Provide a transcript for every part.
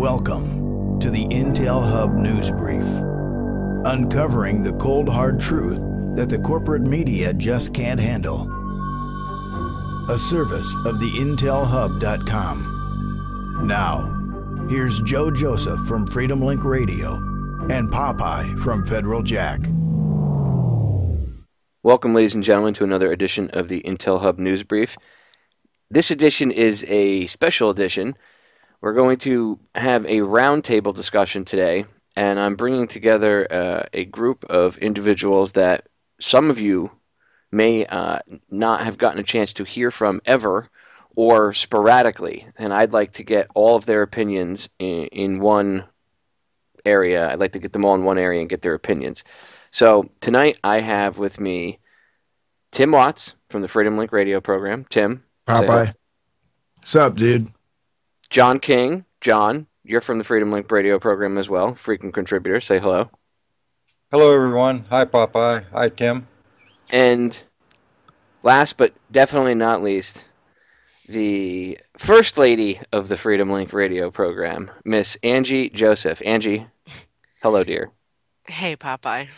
Welcome to the Intel Hub News Brief, uncovering the cold hard truth that the corporate media just can't handle. A service of the IntelHub.com. Now, here's Joe Joseph from Freedom Link Radio and Popeye from Federal Jack. Welcome, ladies and gentlemen, to another edition of the Intel Hub News Brief. This edition is a special edition. We're going to have a roundtable discussion today, and I'm bringing together a group of individuals that some of you may not have gotten a chance to hear from ever or sporadically, and I'd like to get all of their opinions in one area. I'd like to get them all in one area and get their opinions. So tonight I have with me Tim Watts from the Freedom Link Radio program. Tim. Popeye. What's up, dude? John King. John, you're from the Freedom Link Radio program as well. Frequent contributor. Say hello. Hello, everyone. Hi, Popeye. Hi, Tim. And last but definitely not least, the first lady of the Freedom Link Radio program, Miss Angie Joseph. Angie, hello, dear. Hey, Popeye.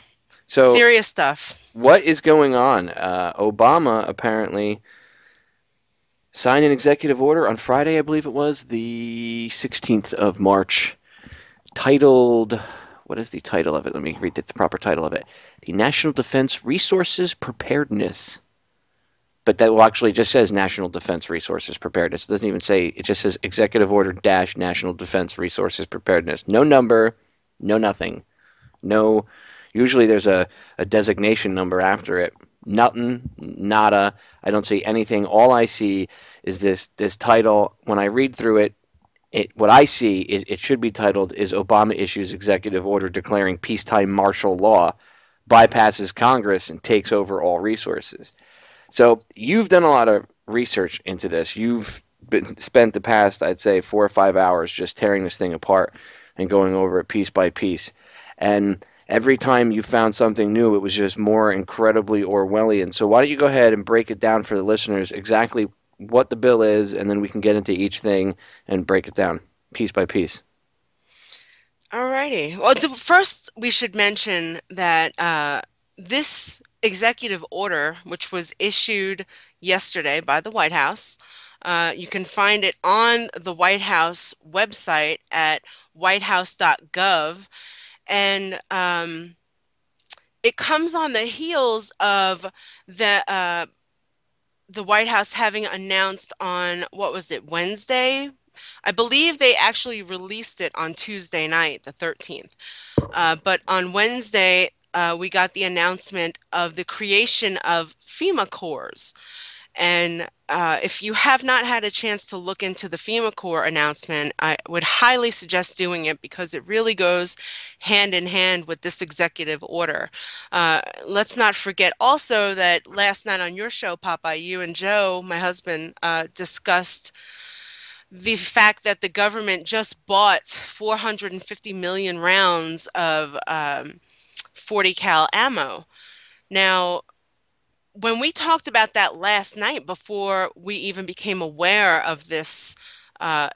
So, serious stuff. What is going on? Obama apparently signed an executive order on Friday, I believe it was, the 16th of March, titled, what is the title of it? Let me read the proper title of it. The National Defense Resources Preparedness. But that actually just says National Defense Resources Preparedness. It doesn't even say, it just says Executive Order - National Defense Resources Preparedness. No number, no nothing. No, usually there's a designation number after it. Nothing, nada. I don't see anything. All I see is this title. When I read through it, what I see is it should be titled is Obama issues executive order declaring peacetime martial law, bypasses Congress and takes over all resources. So you've done a lot of research into this. You've spent the past, I'd say, 4 or 5 hours just tearing this thing apart and going over it piece by piece. And every time you found something new, it was just more incredibly Orwellian. So why don't you go ahead and break it down for the listeners exactly what the bill is, and then we can get into each thing and break it down piece by piece. Alrighty. Well, first we should mention that this executive order, which was issued yesterday by the White House, you can find it on the White House website at whitehouse.gov. And it comes on the heels of the White House having announced on, what was it, Wednesday? I believe they actually released it on Tuesday night, the 13th. But on Wednesday, we got the announcement of the creation of FEMA Corps. And if you have not had a chance to look into the FEMA Corps announcement, I would highly suggest doing it because it really goes hand in hand with this executive order. Let's not forget also that last night on your show, Popeye, you and Joe, my husband, discussed the fact that the government just bought 450 million rounds of 40 cal ammo. Now, when we talked about that last night before we even became aware of this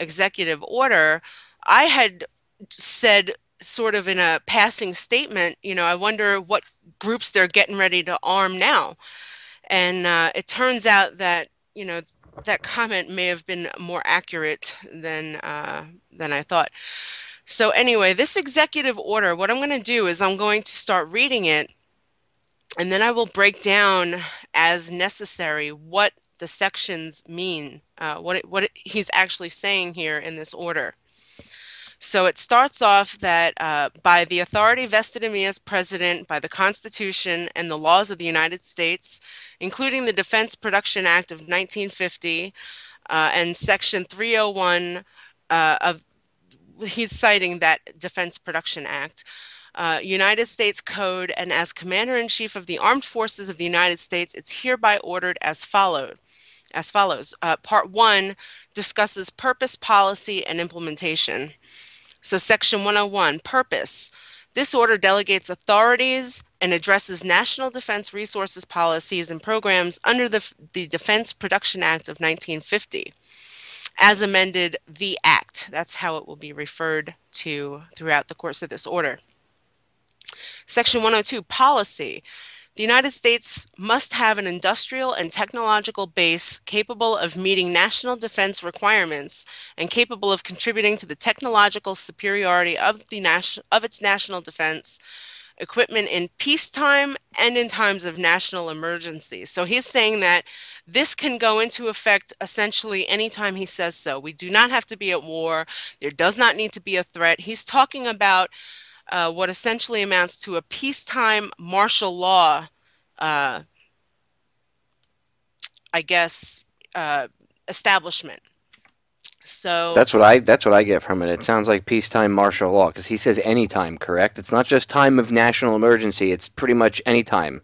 executive order, I had said sort of in a passing statement, I wonder what groups they're getting ready to arm now. And it turns out that, that comment may have been more accurate than I thought. So anyway, this executive order, what I'm going to do is I'm going to start reading it, and then I will break down as necessary what the sections mean, what he's actually saying here in this order. So it starts off that by the authority vested in me as president by the Constitution and the laws of the United States, including the Defense Production Act of 1950 and Section 301 he's citing that Defense Production Act. United States Code, and as Commander-in-Chief of the Armed Forces of the United States, it's hereby ordered as follows. Part 1 discusses purpose, policy, and implementation. So Section 101, purpose. This order delegates authorities and addresses national defense resources policies and programs under the Defense Production Act of 1950. as amended, the Act. That's how it will be referred to throughout the course of this order. Section 102, Policy. The United States must have an industrial and technological base capable of meeting national defense requirements and capable of contributing to the technological superiority of its national defense equipment in peacetime and in times of national emergency. So he's saying that this can go into effect essentially anytime he says so. We do not have to be at war. There does not need to be a threat. He's talking about what essentially amounts to a peacetime martial law, uh, I guess, establishment. So That's what I get from it. It sounds like peacetime martial law because he says anytime, correct? It's not just time of national emergency. It's pretty much any time.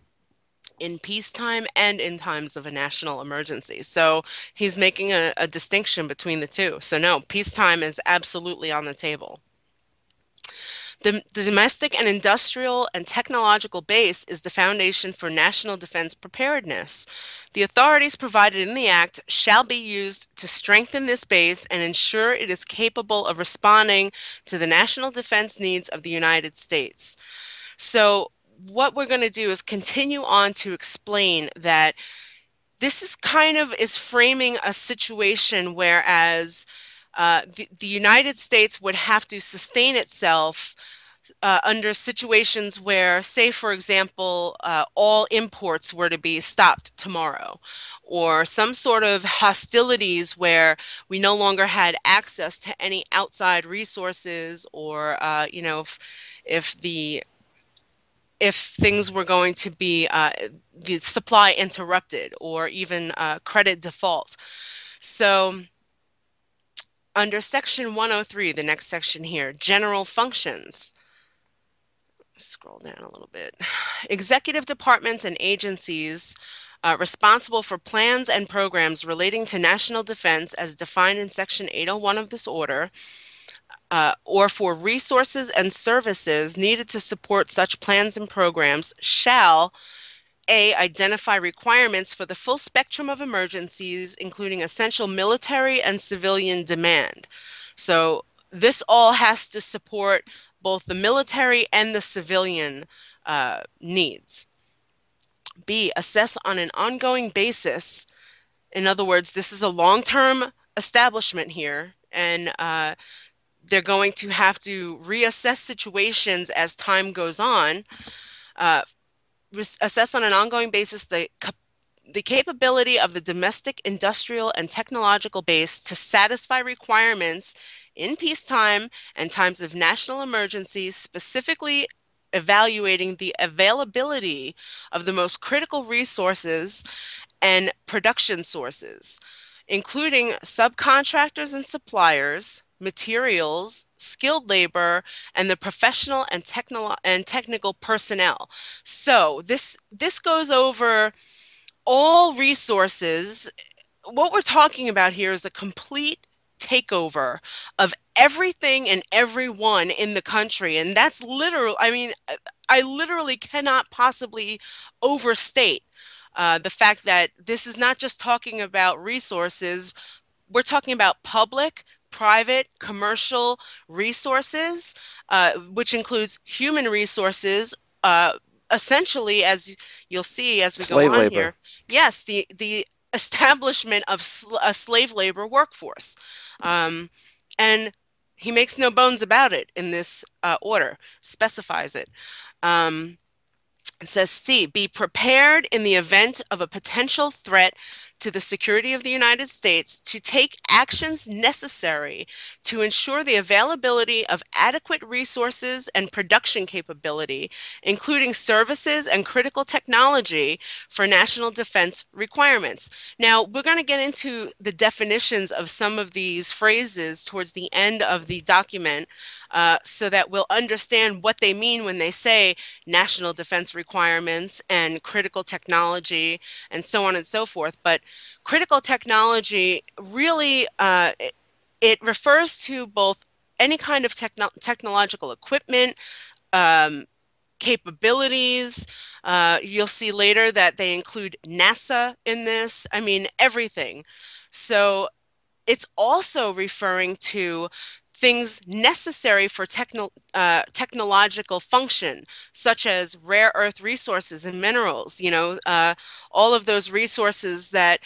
in peacetime and in times of a national emergency. So he's making a distinction between the two. So no, peacetime is absolutely on the table. The domestic and industrial and technological base is the foundation for national defense preparedness. The authorities provided in the Act shall be used to strengthen this base and ensure it is capable of responding to the national defense needs of the United States. So what we're going to do is continue on to explain that this is framing a situation whereas the United States would have to sustain itself under situations where, say, for example, all imports were to be stopped tomorrow, or some sort of hostilities where we no longer had access to any outside resources, or if the if things were going to be the supply interrupted, or even credit default. So under Section 103, the next section here, General Functions. Scroll down a little bit. Executive departments and agencies responsible for plans and programs relating to national defense as defined in Section 801 of this order, or for resources and services needed to support such plans and programs shall identify requirements for the full spectrum of emergencies, including essential military and civilian demand. So this all has to support both the military and the civilian needs. B, assess on an ongoing basis. In other words, this is a long-term establishment here, and they're going to have to reassess situations as time goes on. Assess on an ongoing basis the capability of the domestic, industrial, and technological base to satisfy requirements in peacetime and times of national emergencies, specifically evaluating the availability of the most critical resources and production sources, including subcontractors and suppliers, materials, skilled labor, and the professional and technical personnel. So this goes over all resources. What we're talking about here is a complete takeover of everything and everyone in the country. And that's literal. I mean, I literally cannot possibly overstate the fact that this is not just talking about resources. We're talking about public, private, commercial resources, which includes human resources, essentially, as you'll see as we go Slave on labor. here. Yes, the establishment of a slave labor workforce. And he makes no bones about it in this order, specifies it. It says C, be prepared in the event of a potential threat to the security of the United States to take actions necessary to ensure the availability of adequate resources and production capability, including services and critical technology for national defense requirements. Now, we're going to get into the definitions of some of these phrases towards the end of the document, so that we'll understand what they mean when they say national defense requirements and critical technology and so on and so forth. But critical technology really, it refers to both any kind of technological equipment, capabilities. You'll see later that they include NASA in this. I mean, everything. So it's also referring to things necessary for technological function, such as rare earth resources and minerals, all of those resources that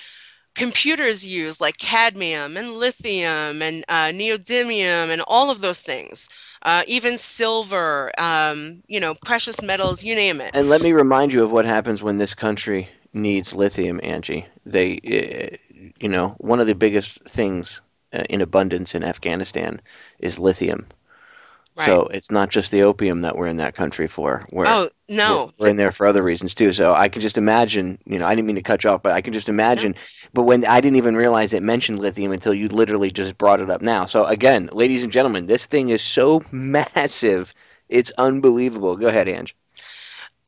computers use, like cadmium and lithium and neodymium and all of those things, even silver, precious metals, you name it. And let me remind you of what happens when this country needs lithium, Angie. One of the biggest things in abundance in Afghanistan is lithium. Right. So it's not just the opium that we're in that country for. Oh, no. We're in there for other reasons too. So I can just imagine, I didn't mean to cut you off, but I can just imagine. No. But when I didn't even realize it mentioned lithium until you literally just brought it up now. So again, ladies and gentlemen, this thing is so massive. It's unbelievable. Go ahead, Ange.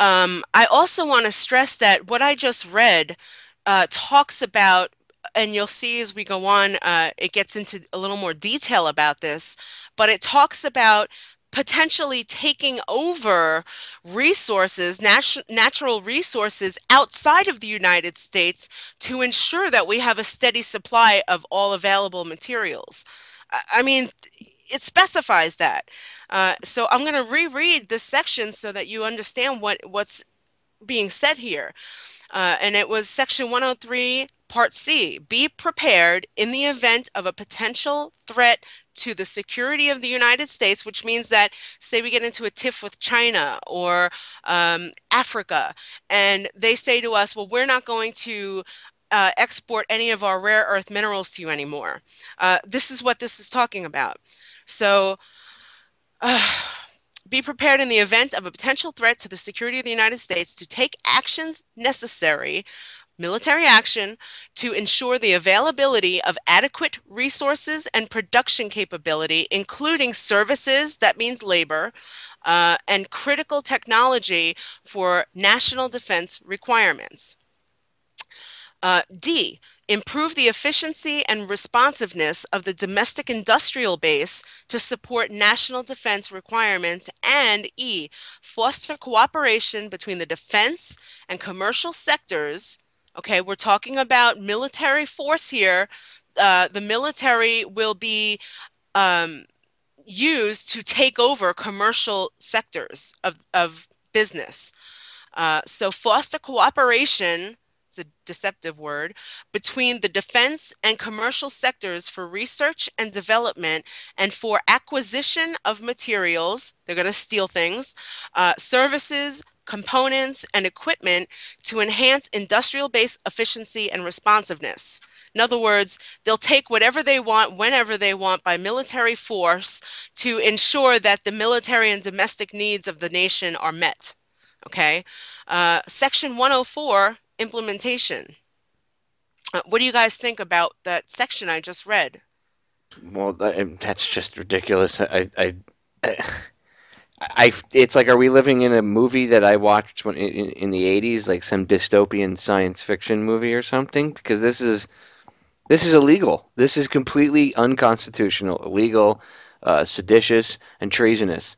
I also want to stress that what I just read talks about, and you'll see as we go on, it gets into a little more detail about this, but it talks about potentially taking over resources, natural resources outside of the United States to ensure that we have a steady supply of all available materials. I mean, it specifies that. So I'm going to reread this section so that you understand what's being said here. And it was section 103, part C. Be prepared in the event of a potential threat to the security of the United States, which means that, say, we get into a tiff with China or Africa, and they say to us, well, we're not going to export any of our rare earth minerals to you anymore. This is what this is talking about. So, be prepared in the event of a potential threat to the security of the United States to take actions necessary, military action, to ensure the availability of adequate resources and production capability, including services, that means labor, and critical technology for national defense requirements. D, improve the efficiency and responsiveness of the domestic industrial base to support national defense requirements. And E, foster cooperation between the defense and commercial sectors. Okay, we're talking about military force here. The military will be used to take over commercial sectors of business. So foster cooperation, it's a deceptive word, between the defense and commercial sectors for research and development and for acquisition of materials, they're going to steal things, services, components, and equipment to enhance industrial base efficiency and responsiveness. In other words, they'll take whatever they want, whenever they want, by military force to ensure that the military and domestic needs of the nation are met. Okay. Section 104, implementation. What do you guys think about that section I just read? Well, that's just ridiculous. It's like, are we living in a movie that I watched in the '80s, like some dystopian science fiction movie or something? Because this is illegal. This is completely unconstitutional, illegal, seditious, and treasonous.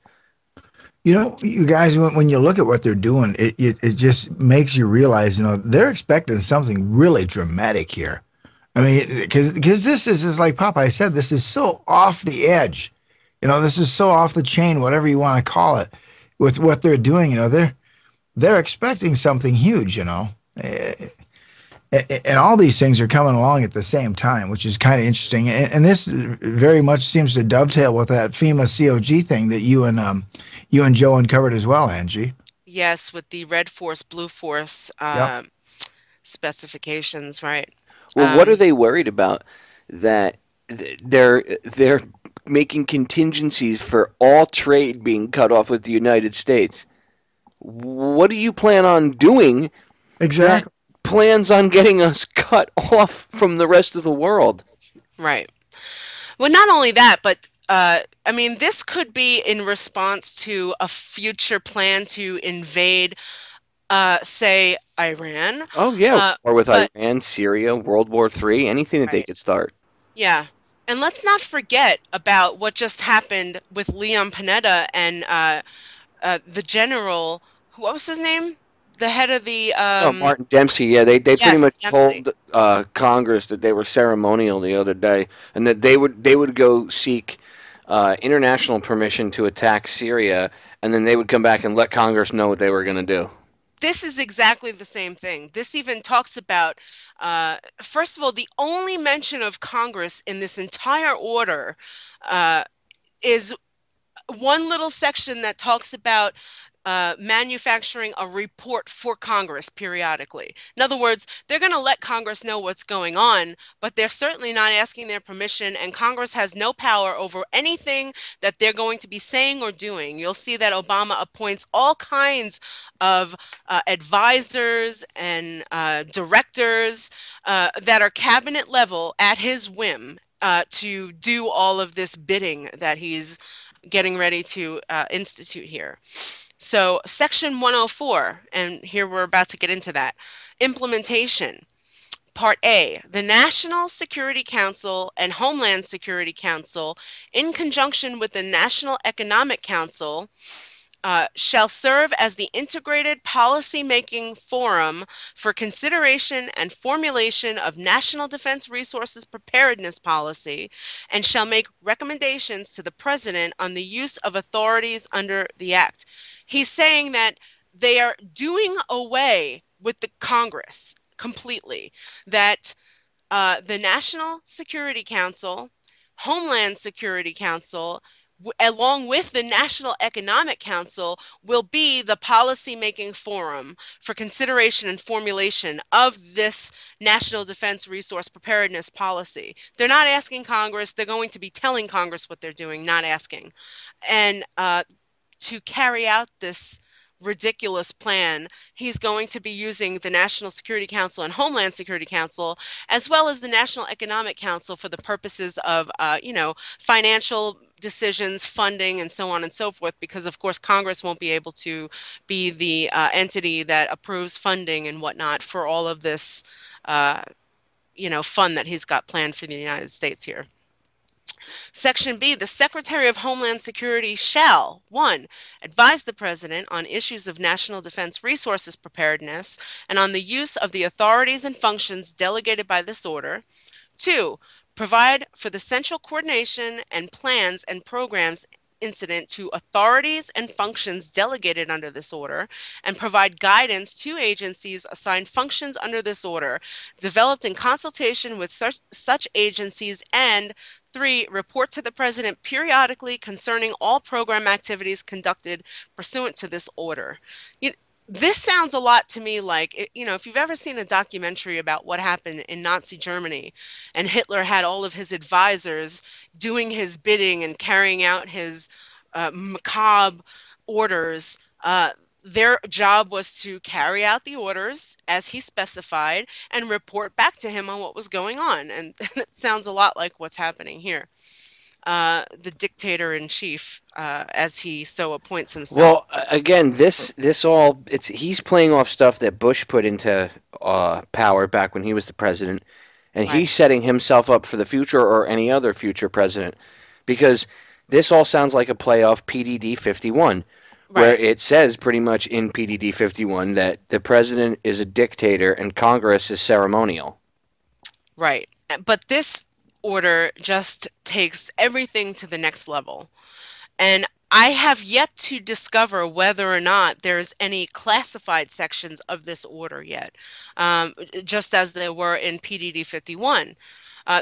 You guys, when you look at what they're doing, it just makes you realize, they're expecting something really dramatic here. I mean, because this is like Popeye said, this is so off the edge. This is so off the chain, whatever you want to call it, with what they're doing. They're expecting something huge. And all these things are coming along at the same time, which is kind of interesting. And this very much seems to dovetail with that FEMA COG thing that you and Joe uncovered as well, Angie. Yes, with the red force, blue force Yep. specifications, right? Well, what are they worried about? That they're making contingencies for all trade being cut off with the United States. What do you plan on doing? Exactly. That plans on getting us cut off from the rest of the world. Right. Well, not only that, but I mean, this could be in response to a future plan to invade, say, Iran. Oh yeah, or with But Iran, Syria, World War III, anything that they right. could start. Yeah. And let's not forget about what just happened with Leon Panetta and the general, what was his name? the head of the Oh, Martin Dempsey. Yeah, they pretty yes, much Dempsey. told Congress that they were ceremonial the other day, and that they would go seek international permission to attack Syria, and then they would come back and let Congress know what they were going to do. This is exactly the same thing. This even talks about, first of all, the only mention of Congress in this entire order uh, is one little section that talks about manufacturing a report for Congress periodically. In other words, they're going to let Congress know what's going on, but they're certainly not asking their permission, and Congress has no power over anything that they're going to be saying or doing. You'll see that Obama appoints all kinds of advisors and directors that are cabinet level at his whim to do all of this bidding that he's getting ready to institute here. So, Section 104, and here we're about to get into that. Implementation. Part A, the National Security Council and Homeland Security Council, in conjunction with the National Economic Council, shall serve as the integrated policy-making forum for consideration and formulation of national defense resources preparedness policy, and shall make recommendations to the President on the use of authorities under the Act. He's saying that they are doing away with the Congress completely, that the National Security Council, Homeland Security Council, along with the National Economic Council, will be the policy-making forum for consideration and formulation of this national defense resource preparedness policy. They're not asking Congress. They're going to be telling Congress what they're doing, not asking. And to carry out this ridiculous plan, he's going to be using the National Security Council and Homeland Security Council, as well as the National Economic Council, for the purposes of, financial decisions, funding, and so on and so forth. Because of course, Congress won't be able to be the entity that approves funding and whatnot for all of this, fund that he's got planned for the United States here. Section B, the Secretary of Homeland Security shall, 1, advise the President on issues of national defense resources preparedness and on the use of the authorities and functions delegated by this order. 2, provide for the central coordination and plans and programs incident to authorities and functions delegated under this order, and provide guidance to agencies assigned functions under this order, developed in consultation with such agencies, and 3, report to the President periodically concerning all program activities conducted pursuant to this order. This sounds a lot to me like, if you've ever seen a documentary about what happened in Nazi Germany, and Hitler had all of his advisors doing his bidding and carrying out his macabre orders. Their job was to carry out the orders as he specified and report back to him on what was going on. And it sounds a lot like what's happening here. The dictator in chief, as he so appoints himself. Well, again, this all he's playing off stuff that Bush put into power back when he was the president, and Right. he's setting himself up for the future or any other future president, because this all sounds like a play off PDD 51, where Right. it says pretty much in PDD 51 that the president is a dictator and Congress is ceremonial. Right. But this order just takes everything to the next level. And I have yet to discover whether or not there's any classified sections of this order yet, just as there were in PDD 51.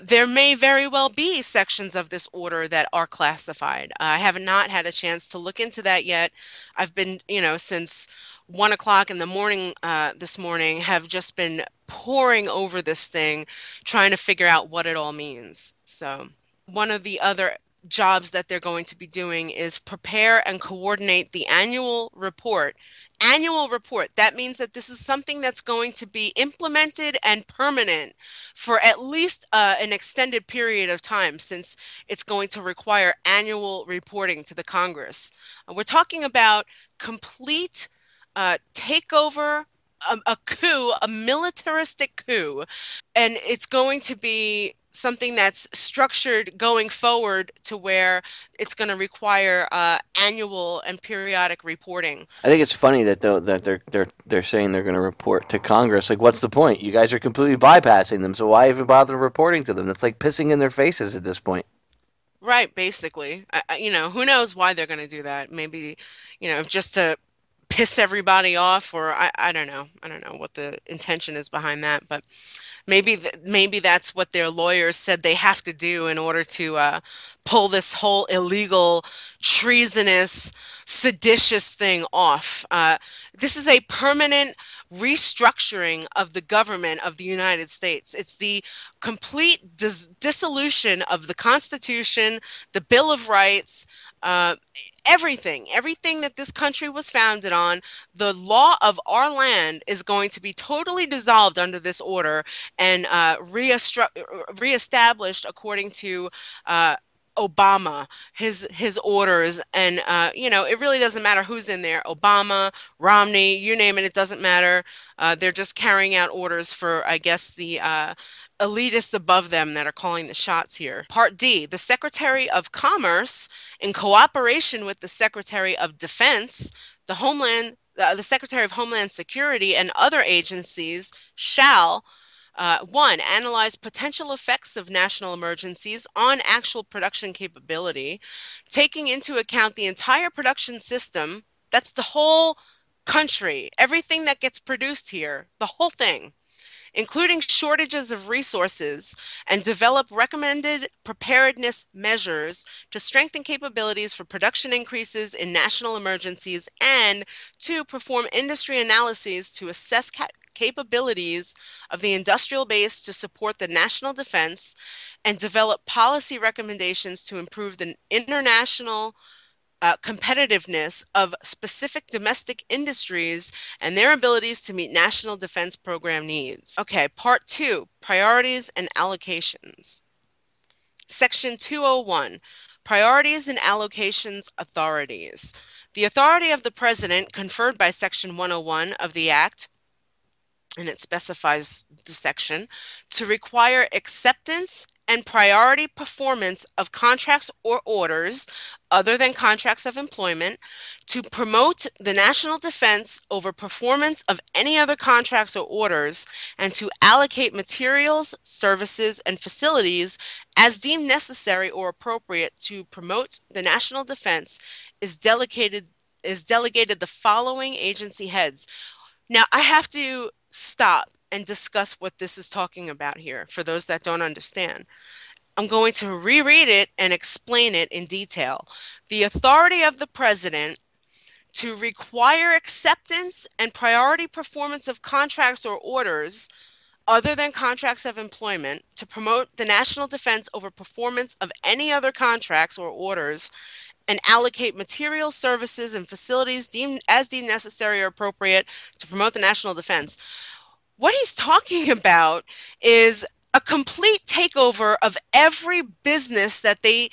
There may very well be sections of this order that are classified. I have not had a chance to look into that yet. I've been, since 1 o'clock in the morning this morning, have just been poring over this thing, trying to figure out what it all means. So, one of the other jobs that they're going to be doing is prepare and coordinate the annual report. Annual report. That means that this is something that's going to be implemented and permanent for at least an extended period of time, since it's going to require annual reporting to the Congress. We're talking about complete takeover, a coup, a militaristic coup, and it's going to be something that's structured going forward to where it's going to require annual and periodic reporting. I think it's funny that they're saying they're going to report to Congress. Like, what's the point? You guys are completely bypassing them, so why even bother reporting to them? That's like pissing in their faces at this point. Right, basically. Who knows why they're going to do that? Maybe, just to piss everybody off, or I don't know. I don't know what the intention is behind that, but maybe that's what their lawyers said they have to do in order to pull this whole illegal, treasonous, seditious thing off. This is a permanent restructuring of the government of the United States. It's the complete dissolution of the Constitution, the Bill of Rights, uh, everything that this country was founded on. The law of our land is going to be totally dissolved under this order and reestablished according to Obama, his orders, and it really doesn't matter who's in there. Obama, Romney, you name it, it doesn't matter. They're just carrying out orders for, I guess, the elitists above them that are calling the shots here. Part D, the Secretary of Commerce, in cooperation with the Secretary of Defense, the Secretary of Homeland Security, and other agencies shall 1. Analyze potential effects of national emergencies on actual production capability, taking into account the entire production system. That's the whole country, everything that gets produced here, the whole thing, including shortages of resources, and develop recommended preparedness measures to strengthen capabilities for production increases in national emergencies, and 2. Perform industry analyses to assess capabilities of the industrial base to support the national defense, and develop policy recommendations to improve the international competitiveness of specific domestic industries and their abilities to meet national defense program needs. Okay, part 2, priorities and allocations. Section 201, priorities and allocations authorities. The authority of the President, conferred by Section 101 of the Act, and it specifies the section, to require acceptance and priority performance of contracts or orders other than contracts of employment, to promote the national defense over performance of any other contracts or orders, and to allocate materials, services, and facilities as deemed necessary or appropriate to promote the national defense is delegated the following agency heads. Now, I have to stop and discuss what this is talking about here for those that don't understand. I'm going to reread it and explain it in detail. The authority of the President to require acceptance and priority performance of contracts or orders other than contracts of employment, to promote the national defense over performance of any other contracts or orders, and allocate material, services, and facilities deemed necessary or appropriate to promote the national defense. What he's talking about is a complete takeover of every business that they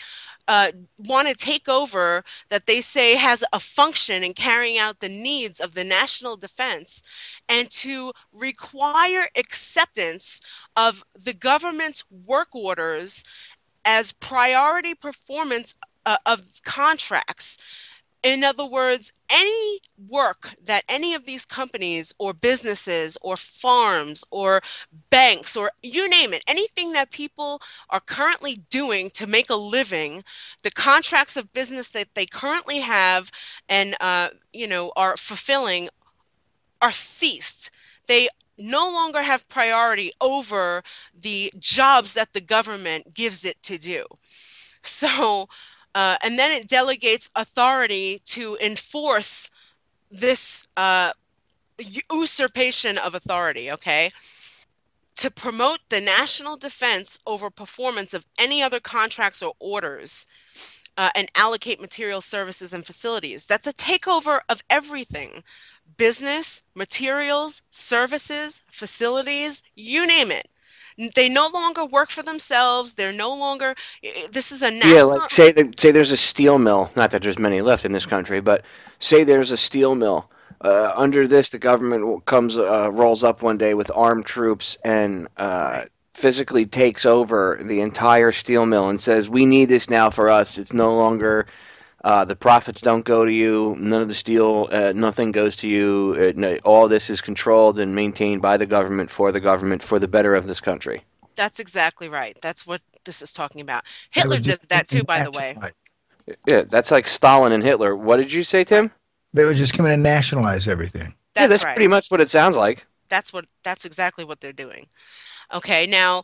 want to take over, that they say has a function in carrying out the needs of the national defense, and to require acceptance of the government's work orders as priority performance of contracts. In other words, any work that any of these companies or businesses or farms or banks or you name it, anything that people are currently doing to make a living, the contracts of business that they currently have and are fulfilling are ceased. They no longer have priority over the jobs that the government gives it to do. So, and then it delegates authority to enforce this usurpation of authority, okay? To promote the national defense over performance of any other contracts or orders, and allocate material, services, and facilities. That's a takeover of everything. Business, materials, services, facilities, you name it. They no longer work for themselves. They're no longer, this is a Yeah, national. like say there's a steel mill. Not that there's many left in this country, but say there's a steel mill. Under this, the government comes rolls up one day with armed troops and physically takes over the entire steel mill and says, "We need this now for us. It's no longer the profits don't go to you. None of the steel, nothing goes to you. No, all this is controlled and maintained by the government, for the better of this country." That's exactly right. That's what this is talking about. They Hitler would just did that too, by the way. nationalize. Yeah, that's like Stalin and Hitler. What did you say, Right. Tim? They would just come in and nationalize everything. Yeah, That's that's right. pretty much what it sounds like. That's exactly what they're doing. Okay, now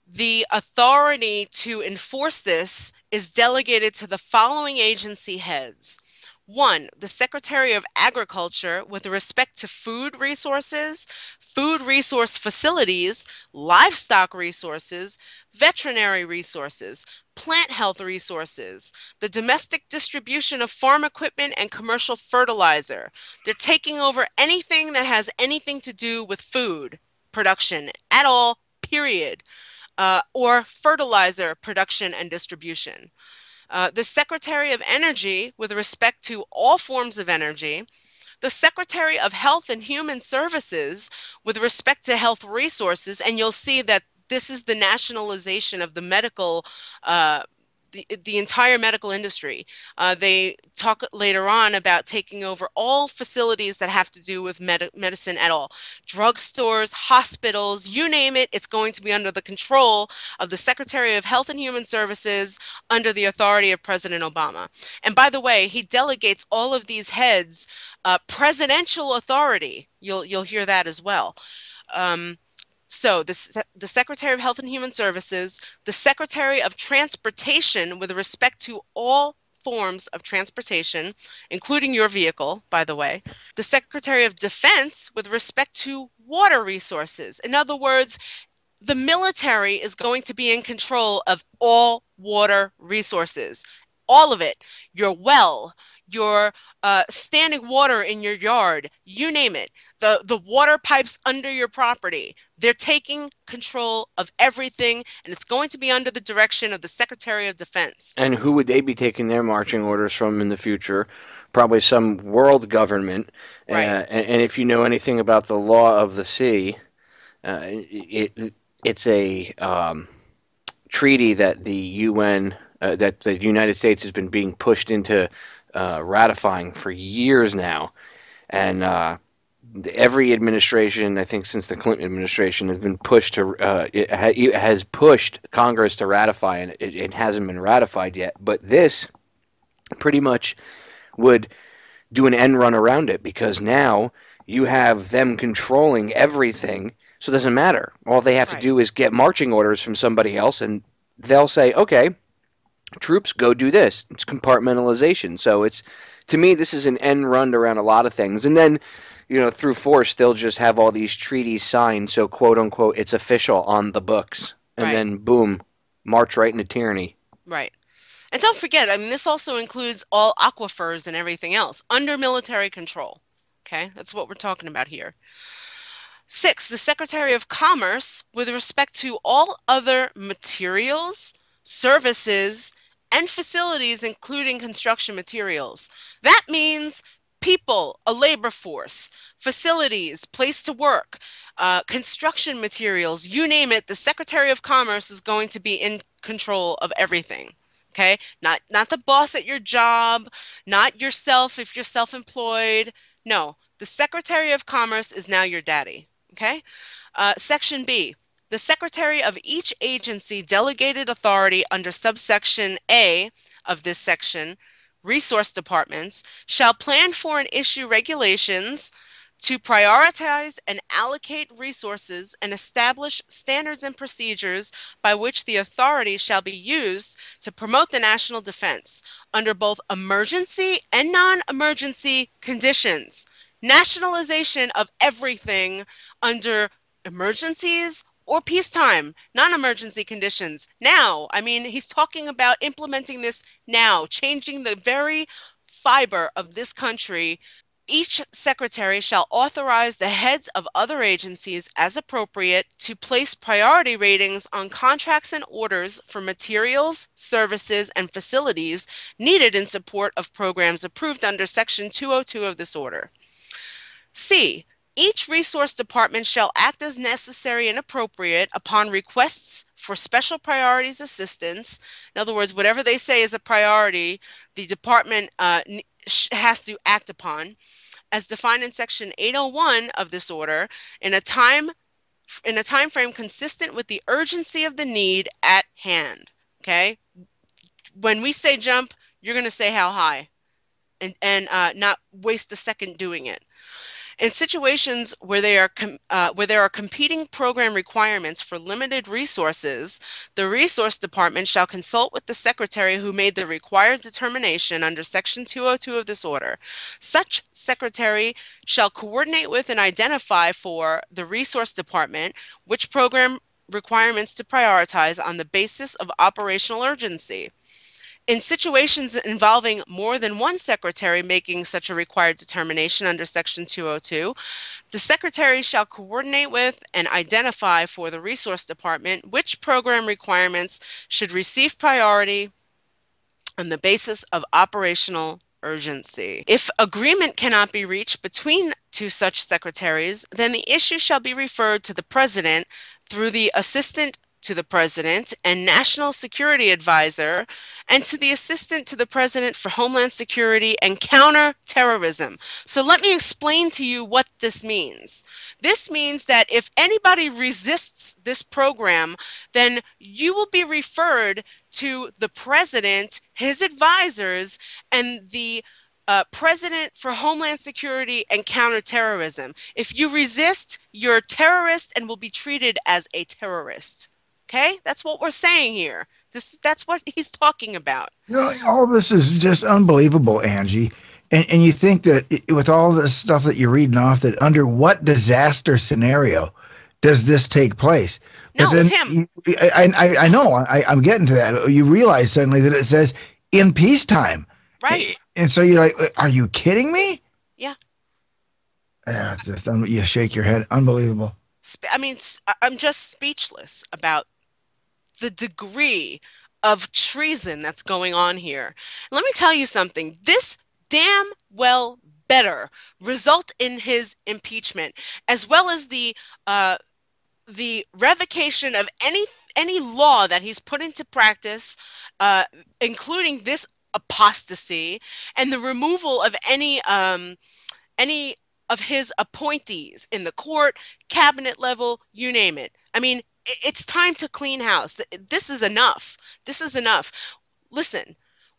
the authority to enforce this is delegated to the following agency heads. One, the Secretary of Agriculture with respect to food resources, food resource facilities, livestock resources, veterinary resources, plant health resources, the domestic distribution of farm equipment and commercial fertilizer. They're taking over anything that has anything to do with food production at all, period, or fertilizer production and distribution. The Secretary of Energy, with respect to all forms of energy, the Secretary of Health and Human Services, with respect to health resources, and you'll see that this is the nationalization of the medical, the entire medical industry. They talk later on about taking over all facilities that have to do with medicine at all. Drugstores, hospitals, you name it, it's going to be under the control of the Secretary of Health and Human Services under the authority of President Obama. And by the way, he delegates all of these heads presidential authority. You'll hear that as well. Um, so the Secretary of Health and Human Services, the Secretary of Transportation with respect to all forms of transportation, including your vehicle, by the way, the Secretary of Defense with respect to water resources. In other words, the military is going to be in control of all water resources, all of it. Your well, your standing water in your yard, you name it. The water pipes under your property. They're taking control of everything, and it's going to be under the direction of the Secretary of Defense. And who would they be taking their marching orders from in the future? Probably some world government. Right. And if you know anything about the law of the sea, it's a treaty that the UN, that the United States has been being pushed into ratifying for years now, and every administration, I think since the Clinton administration, has been pushed to it has pushed Congress to ratify, and it hasn't been ratified yet. But this pretty much would do an end run around it, because now you have them controlling everything, so it doesn't matter. All they have to Right. do is get marching orders from somebody else, and they'll say, "Okay, troops, go do this." It's compartmentalization. So it's, to me, this is an end run around a lot of things. And then, through force, they'll just have all these treaties signed, so quote unquote, it's official on the books. And Right. then boom, march right into tyranny. Right. And don't forget, I mean, this also includes all aquifers and everything else under military control. Okay, that's what we're talking about here. 6, the Secretary of Commerce with respect to all other materials, services, and facilities, including construction materials. That means people, a labor force, facilities, place to work, construction materials, you name it, the Secretary of Commerce is going to be in control of everything. Okay? Not the boss at your job, not yourself if you're self-employed. No, the Secretary of Commerce is now your daddy. Okay? Section B, the Secretary of each agency delegated authority under subsection A of this section, resource departments, shall plan for and issue regulations to prioritize and allocate resources and establish standards and procedures by which the authority shall be used to promote the national defense under both emergency and non-emergency conditions. Nationalization of everything under emergencies or peacetime, non-emergency conditions. Now, I mean, he's talking about implementing this now, changing the very fiber of this country. Each secretary shall authorize the heads of other agencies as appropriate to place priority ratings on contracts and orders for materials, services, and facilities needed in support of programs approved under Section 202 of this order. C, Each resource department shall act as necessary and appropriate upon requests for special priorities assistance. In other words, whatever they say is a priority, the department has to act upon, as defined in Section 801 of this order, in a time frame consistent with the urgency of the need at hand. Okay? When we say jump, you're going to say how high, and not waste a second doing it. In situations where there are competing program requirements for limited resources, the resource department shall consult with the secretary who made the required determination under Section 202 of this order. Such secretary shall coordinate with and identify for the resource department which program requirements to prioritize on the basis of operational urgency. In situations involving more than one secretary making such a required determination under Section 202, the secretary shall coordinate with and identify for the resource department which program requirements should receive priority on the basis of operational urgency. If agreement cannot be reached between two such secretaries, then the issue shall be referred to the president through the assistant to the president and national security advisor, and to the assistant to the president for homeland security and counterterrorism. So let me explain to you what this means. This means that if anybody resists this program, then you will be referred to the president, his advisors, and the President for Homeland Security and Counterterrorism. If you resist, you're a terrorist and will be treated as a terrorist. Okay? That's what we're saying here. That's what he's talking about. All this is just unbelievable, Angie. And you think that with all this stuff that you're reading off, that under what disaster scenario does this take place? No, but then Tim. I know. I'm getting to that. You realize suddenly that it says in peacetime. Right. And so you're like, are you kidding me? Yeah. Yeah, it's just, you shake your head. Unbelievable. I mean, I'm just speechless about the degree of treason that's going on here. Let me tell you something. This damn well better result in his impeachment, as well as the revocation of any law that he's put into practice, including this apostasy, and the removal of any of his appointees in the court, cabinet level, you name it. I mean, it's time to clean house. This is enough. This is enough. Listen,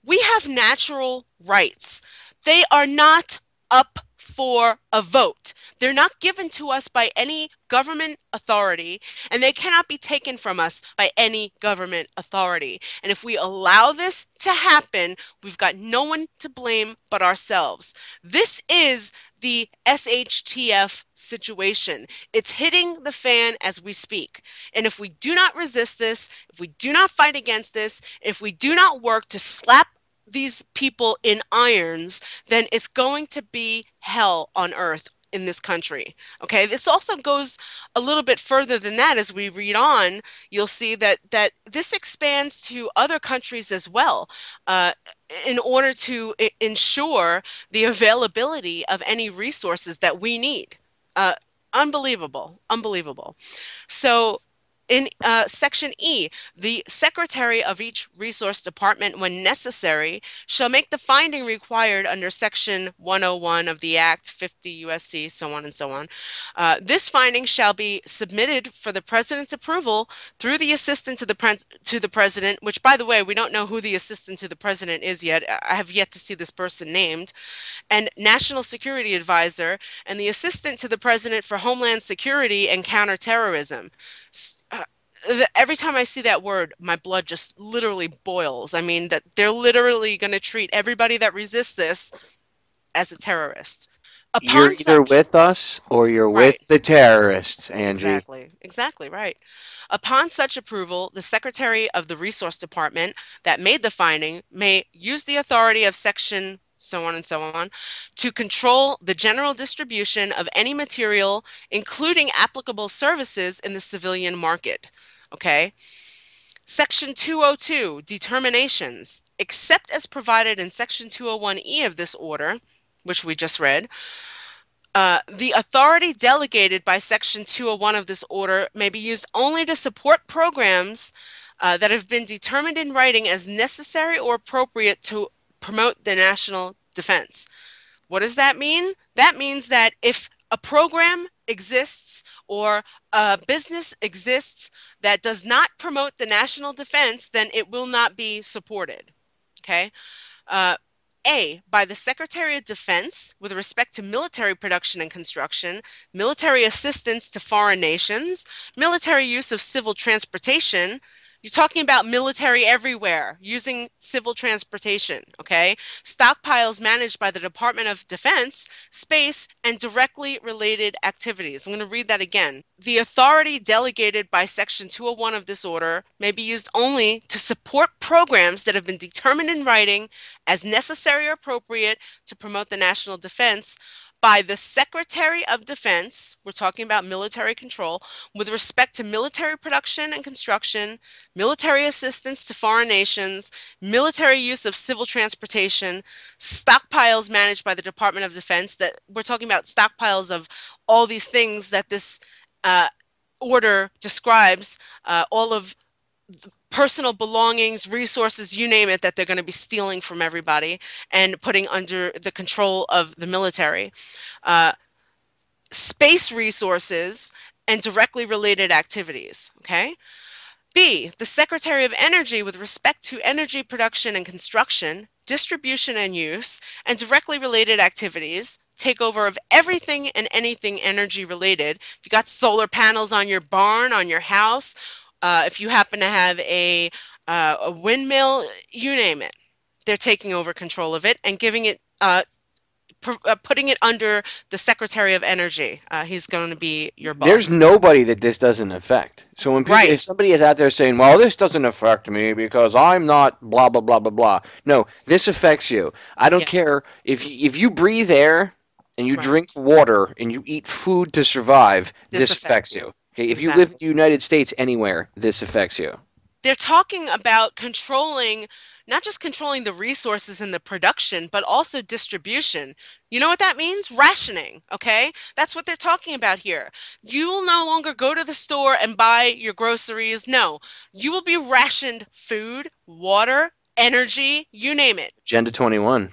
we have natural rights. They are not up for a vote. They're not given to us by any government authority, and they cannot be taken from us by any government authority. And if we allow this to happen, we've got no one to blame but ourselves. This is the SHTF situation. It's hitting the fan as we speak. And if we do not resist this, if we do not fight against this, if we do not work to slap these people in irons, then it's going to be hell on earth in this country. Okay, this also goes a little bit further than that. As we read on, you'll see that this expands to other countries as well, in order to ensure the availability of any resources that we need. Unbelievable. So in Section E, the secretary of each resource department, when necessary, shall make the finding required under Section 101 of the Act, 50 U.S.C., so on and so on. This finding shall be submitted for the president's approval through the assistant to the president, which, by the way, we don't know who the assistant to the president is yet. I have yet to see this person named, and national security advisor, and the assistant to the president for homeland security and counterterrorism. Every time I see that word, my blood just literally boils. I mean, that they're literally going to treat everybody that resists this as a terrorist. You're either with us or you're with the terrorists, Angie. Exactly right. Upon such approval, the secretary of the resource department that made the finding may use the authority of Section so on and so on, to control the general distribution of any material, including applicable services in the civilian market. Okay? Section 202, determinations, except as provided in Section 201E of this order, which we just read, The authority delegated by Section 201 of this order may be used only to support programs that have been determined in writing as necessary or appropriate to promote the national defense. What does that mean? That means that if a program exists or a business exists that does not promote the national defense, then it will not be supported. Okay? Uh, A, by the Secretary of Defense with respect to military production and construction, military assistance to foreign nations, military use of civil transportation. You're talking about military everywhere using civil transportation, okay? Stockpiles managed by the Department of Defense, space, and directly related activities. I'm going to read that again. The authority delegated by Section 201 of this order may be used only to support programs that have been determined in writing as necessary or appropriate to promote the national defense by the Secretary of Defense, we're talking about military control, with respect to military production and construction, military assistance to foreign nations, military use of civil transportation, stockpiles managed by the Department of Defense, that we're talking about stockpiles of all these things that this uh, order describes, all of personal belongings, resources, you name it, that they're going to be stealing from everybody and putting under the control of the military. Uh, Space resources and directly related activities, okay? B, the Secretary of Energy with respect to energy production and construction, distribution and use, and directly related activities, takeover of everything and anything energy related. If you got solar panels on your barn, on your house, if you happen to have a windmill, you name it, they're taking over control of it and giving it putting it under the Secretary of Energy. He's going to be your There's boss. nobody that this doesn't affect. So when people, if Right. somebody is out there saying, "Well, this doesn't affect me because I'm not blah blah blah blah blah," no, this affects you. I don't Yeah. care if you breathe air and you Right. drink water and you eat food to survive, This this affects affects you. you. Okay, if you live in Exactly. the United States anywhere, this affects you. They're talking about controlling, not just controlling the resources and the production, but also distribution. You know what that means? Rationing, okay? That's what they're talking about here. You will no longer go to the store and buy your groceries. No, you will be rationed food, water, energy, you name it. Agenda 21.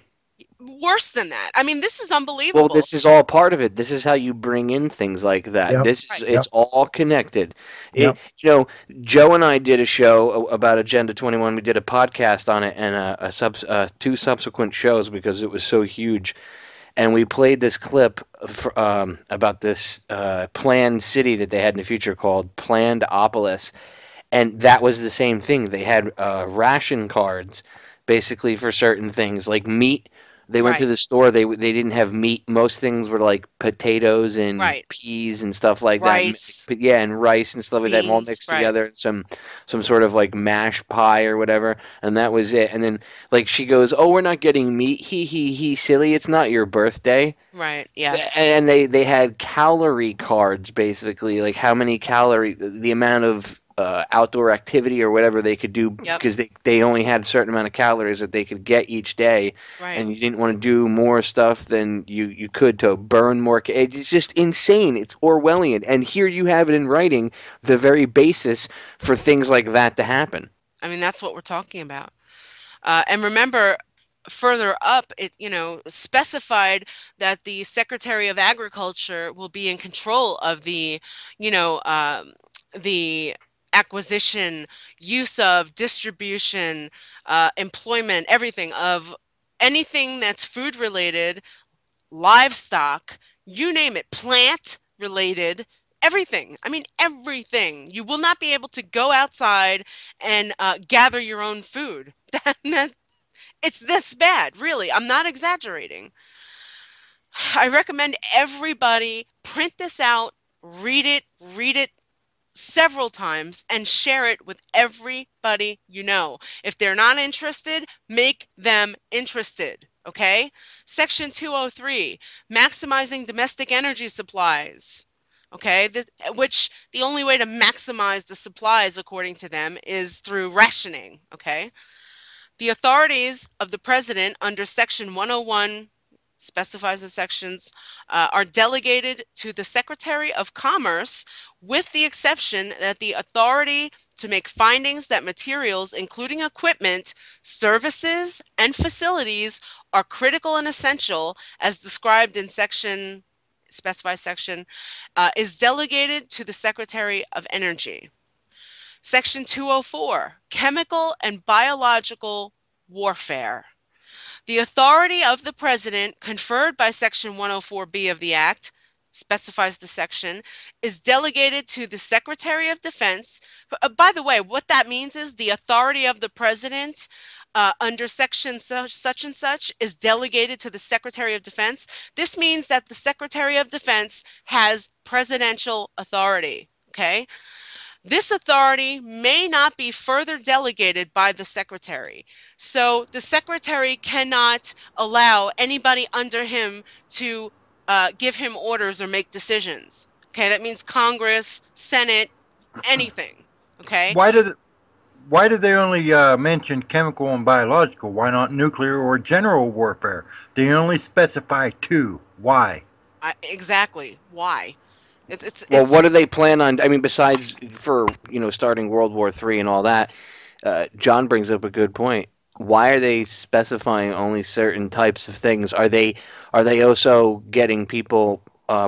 Worse than that. I mean, this is Well, unbelievable. this is all part of it. This is how you bring in things like that. Yep. This is Right. it's Yep. all connected. It Yep. Joe and I did a show about Agenda 21. We did a podcast on it and two subsequent shows because it was so huge. And we played this clip about this planned city that they had in the future called Plannedopolis, and that was the same thing. They had ration cards, basically for certain things like meat. They went to Right. the store. They didn't have meat. Most things were like potatoes and Right. peas and stuff like that. Rice, But yeah, and rice and stuff like that, all beans, mixed right. together. Some sort of like mash pie or whatever, and that was it. And then like she goes, "Oh, we're not getting meat. He, silly. It's not your birthday." Right. Yes. And they had calorie cards, basically, like how many calorie, the amount of outdoor activity or whatever they could do, Yep. because they only had a certain amount of calories that they could get each day, Right. and you didn't want to do more stuff than you could to burn more. It's just insane. It's Orwellian, and here you have it in writing, the very basis for things like that to happen. I mean, that's what we're talking about. And remember, further up, it specified that the Secretary of Agriculture will be in control of you know, um, the acquisition, use of, distribution, employment, everything of anything that's food related, livestock, you name it, plant related, everything. I mean, everything. You will not be able to go outside and gather your own food. It's this bad, really. I'm not exaggerating. I recommend everybody print this out, read it several times, and share it with everybody you know. If they're not interested, make them interested. Okay? Section 203, maximizing domestic energy supplies. Okay, which the only way to maximize the supplies, according to them, is through rationing. Okay, the authorities of the president under Section 101 specifies the sections, are delegated to the Secretary of Commerce, with the exception that the authority to make findings that materials, including equipment, services, and facilities, are critical and essential, as described in specified section, is delegated to the Secretary of Energy. Section 204, Chemical and Biological Warfare. The authority of the President, conferred by Section 104B of the Act, specifies the section, is delegated to the Secretary of Defense. By the way, what that means is the authority of the President under Section such and such is delegated to the Secretary of Defense. This means that the Secretary of Defense has presidential authority, okay? This authority may not be further delegated by the Secretary. So the Secretary cannot allow anybody under him to give him orders or make decisions. Okay, that means Congress, Senate, anything. Okay, Why did they only mention chemical and biological? Why not nuclear or general warfare? They only specify two. Why? exactly. Why? It's Well, it's what do they plan on? I mean, besides for starting World War III and all that, John brings up a good point. Why are they specifying only certain types of things? Are they also getting people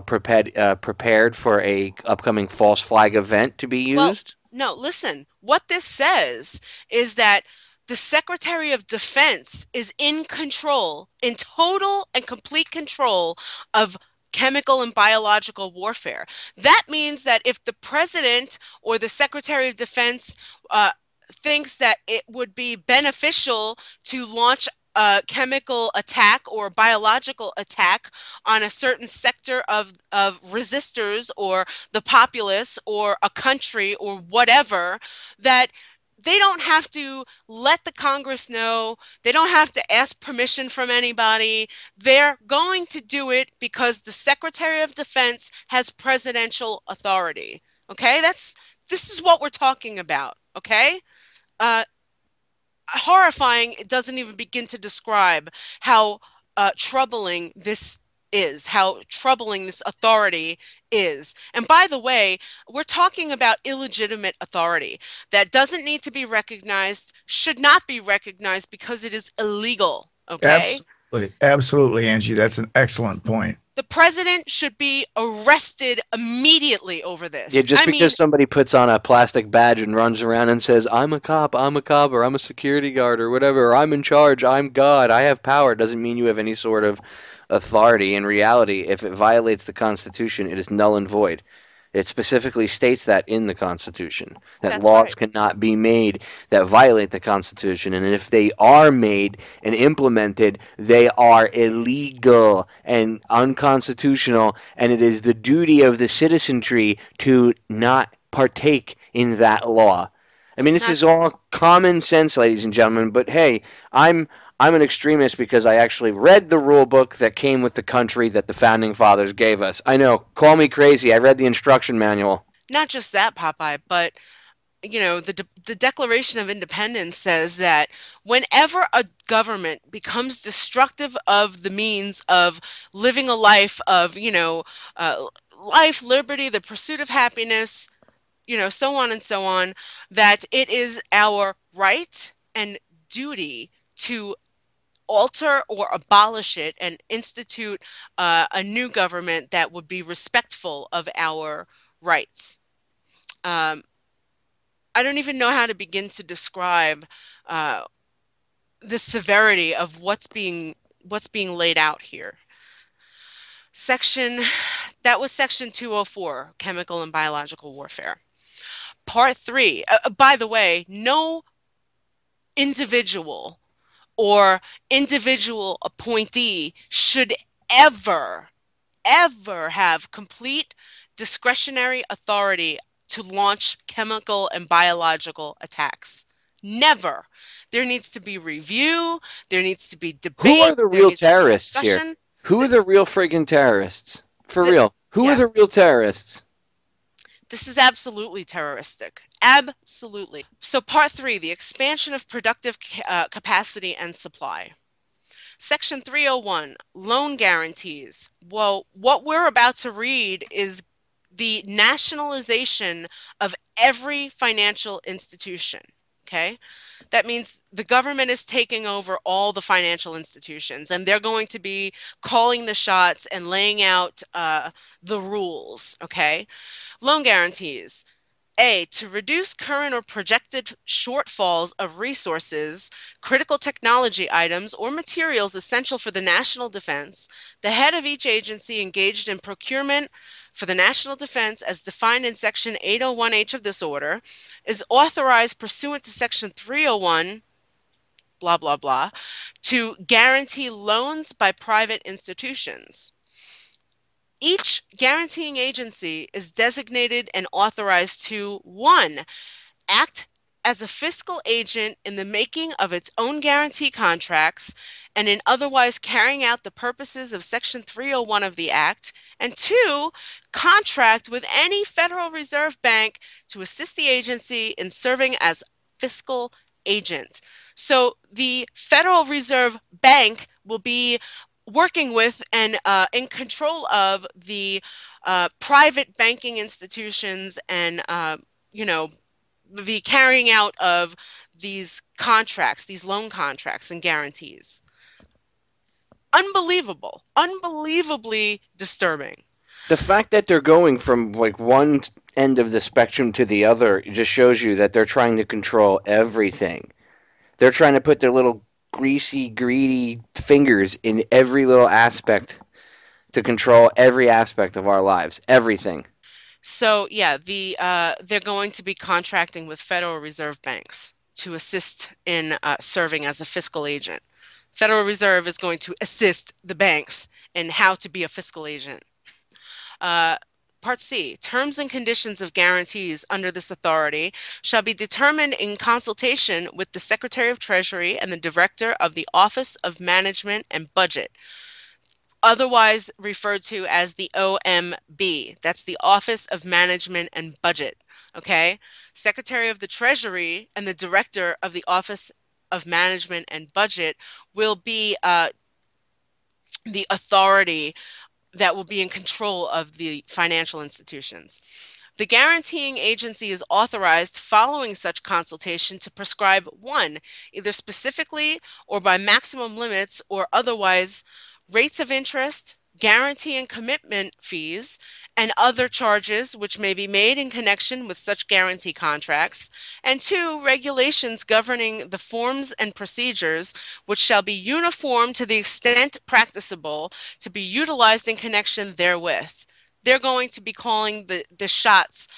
prepared for a upcoming false flag event to be Well, used? no, listen. What this says is that the Secretary of Defense is in control, in total and complete control of chemical and biological warfare. That means that if the President or the Secretary of Defense uh, thinks that it would be beneficial to launch a chemical attack or biological attack on a certain sector of resistors or the populace or a country or whatever, that they don't have to let the Congress know. They don't have to ask permission from anybody. They're going to do it because the Secretary of Defense has presidential authority. Okay? This is what we're talking about. Okay? Uh, Horrifying, it doesn't even begin to describe how troubling this is, how troubling this authority is. And by the way, we're talking about illegitimate authority that doesn't need to be recognized, should not be recognized because it is illegal. Okay? Absolutely. Absolutely, Angie. That's an excellent point. The president should be arrested immediately over Yeah, this. just I mean, because somebody puts on a plastic badge and runs around and says, I'm a cop, or I'm a security guard, or whatever, or I'm in charge, I'm God, I have power, doesn't mean you have any sort of authority. In reality, if it violates the Constitution, it is null and void. It specifically states that in the Constitution, that that's right. laws cannot be made that violate the Constitution. And if they are made and implemented, they are illegal and unconstitutional. And it is the duty of the citizenry to not partake in that law. I mean, this Not is all common sense, ladies and gentlemen. But hey, I'm an extremist because I actually read the rule book that came with the country that the founding fathers gave us. I know, call me crazy. I read the instruction manual. not just that, Popeye, but the Declaration of Independence says that whenever a government becomes destructive of the means of living a life of, life, liberty, the pursuit of happiness, so on and so on, that it is our right and duty to alter or abolish it and institute a new government that would be respectful of our rights. Um, I don't even know how to begin to describe uh, the severity of what's being laid out here. Section that was section 204, chemical and biological warfare. Part 3. By the way, no individual or individual appointee should ever have complete discretionary authority to launch chemical and biological attacks. Never. There needs to be review, there needs to be Who debate, are the there real needs to be terrorists here? discussion. Who are the real friggin' terrorists? For The, real. Who are yeah, the real terrorists? this is absolutely terroristic. Absolutely. So, part 3, the expansion of productive capacity and supply. Section 301, loan guarantees. Well, what we're about to read is the nationalization of every financial institution. Okay? That means the government is taking over all the financial institutions, and they're going to be calling the shots and laying out the rules. Okay? Loan guarantees. A, to reduce current or projected shortfalls of resources, critical technology items, or materials essential for the national defense, the head of each agency engaged in procurement for the national defense as defined in Section 801H of this order is authorized pursuant to Section 301, blah, blah, blah, to guarantee loans by private institutions. Each guaranteeing agency is designated and authorized to 1, act as a fiscal agent in the making of its own guarantee contracts and in otherwise carrying out the purposes of Section 301 of the Act, and 2, contract with any Federal Reserve Bank to assist the agency in serving as fiscal agent. So the Federal Reserve Bank will be working with and in control of the private banking institutions and, you know, the carrying out of these contracts, these loan contracts and guarantees. Unbelievable, unbelievably disturbing. The fact that they're going from like one end of the spectrum to the other just shows you that they're trying to control everything. They're trying to put their little greasy, greedy fingers in every little aspect to control every aspect of our lives, everything. So yeah, they're going to be contracting with Federal Reserve banks to assist in serving as a fiscal agent. Federal Reserve is going to assist the banks in how to be a fiscal agent. Part C, terms and conditions of guarantees under this authority shall be determined in consultation with the Secretary of Treasury and the Director of the Office of Management and Budget, otherwise referred to as the OMB. That's the Office of Management and Budget. Okay? Secretary of the Treasury and the Director of the Office of Management and Budget will be the authority that will be in control of the financial institutions. The guaranteeing agency is authorized following such consultation to prescribe 1, either specifically or by maximum limits or otherwise, rates of interest, guarantee and commitment fees, and other charges which may be made in connection with such guarantee contracts, and 2, regulations governing the forms and procedures which shall be uniform to the extent practicable to be utilized in connection therewith. They're going to be calling the shots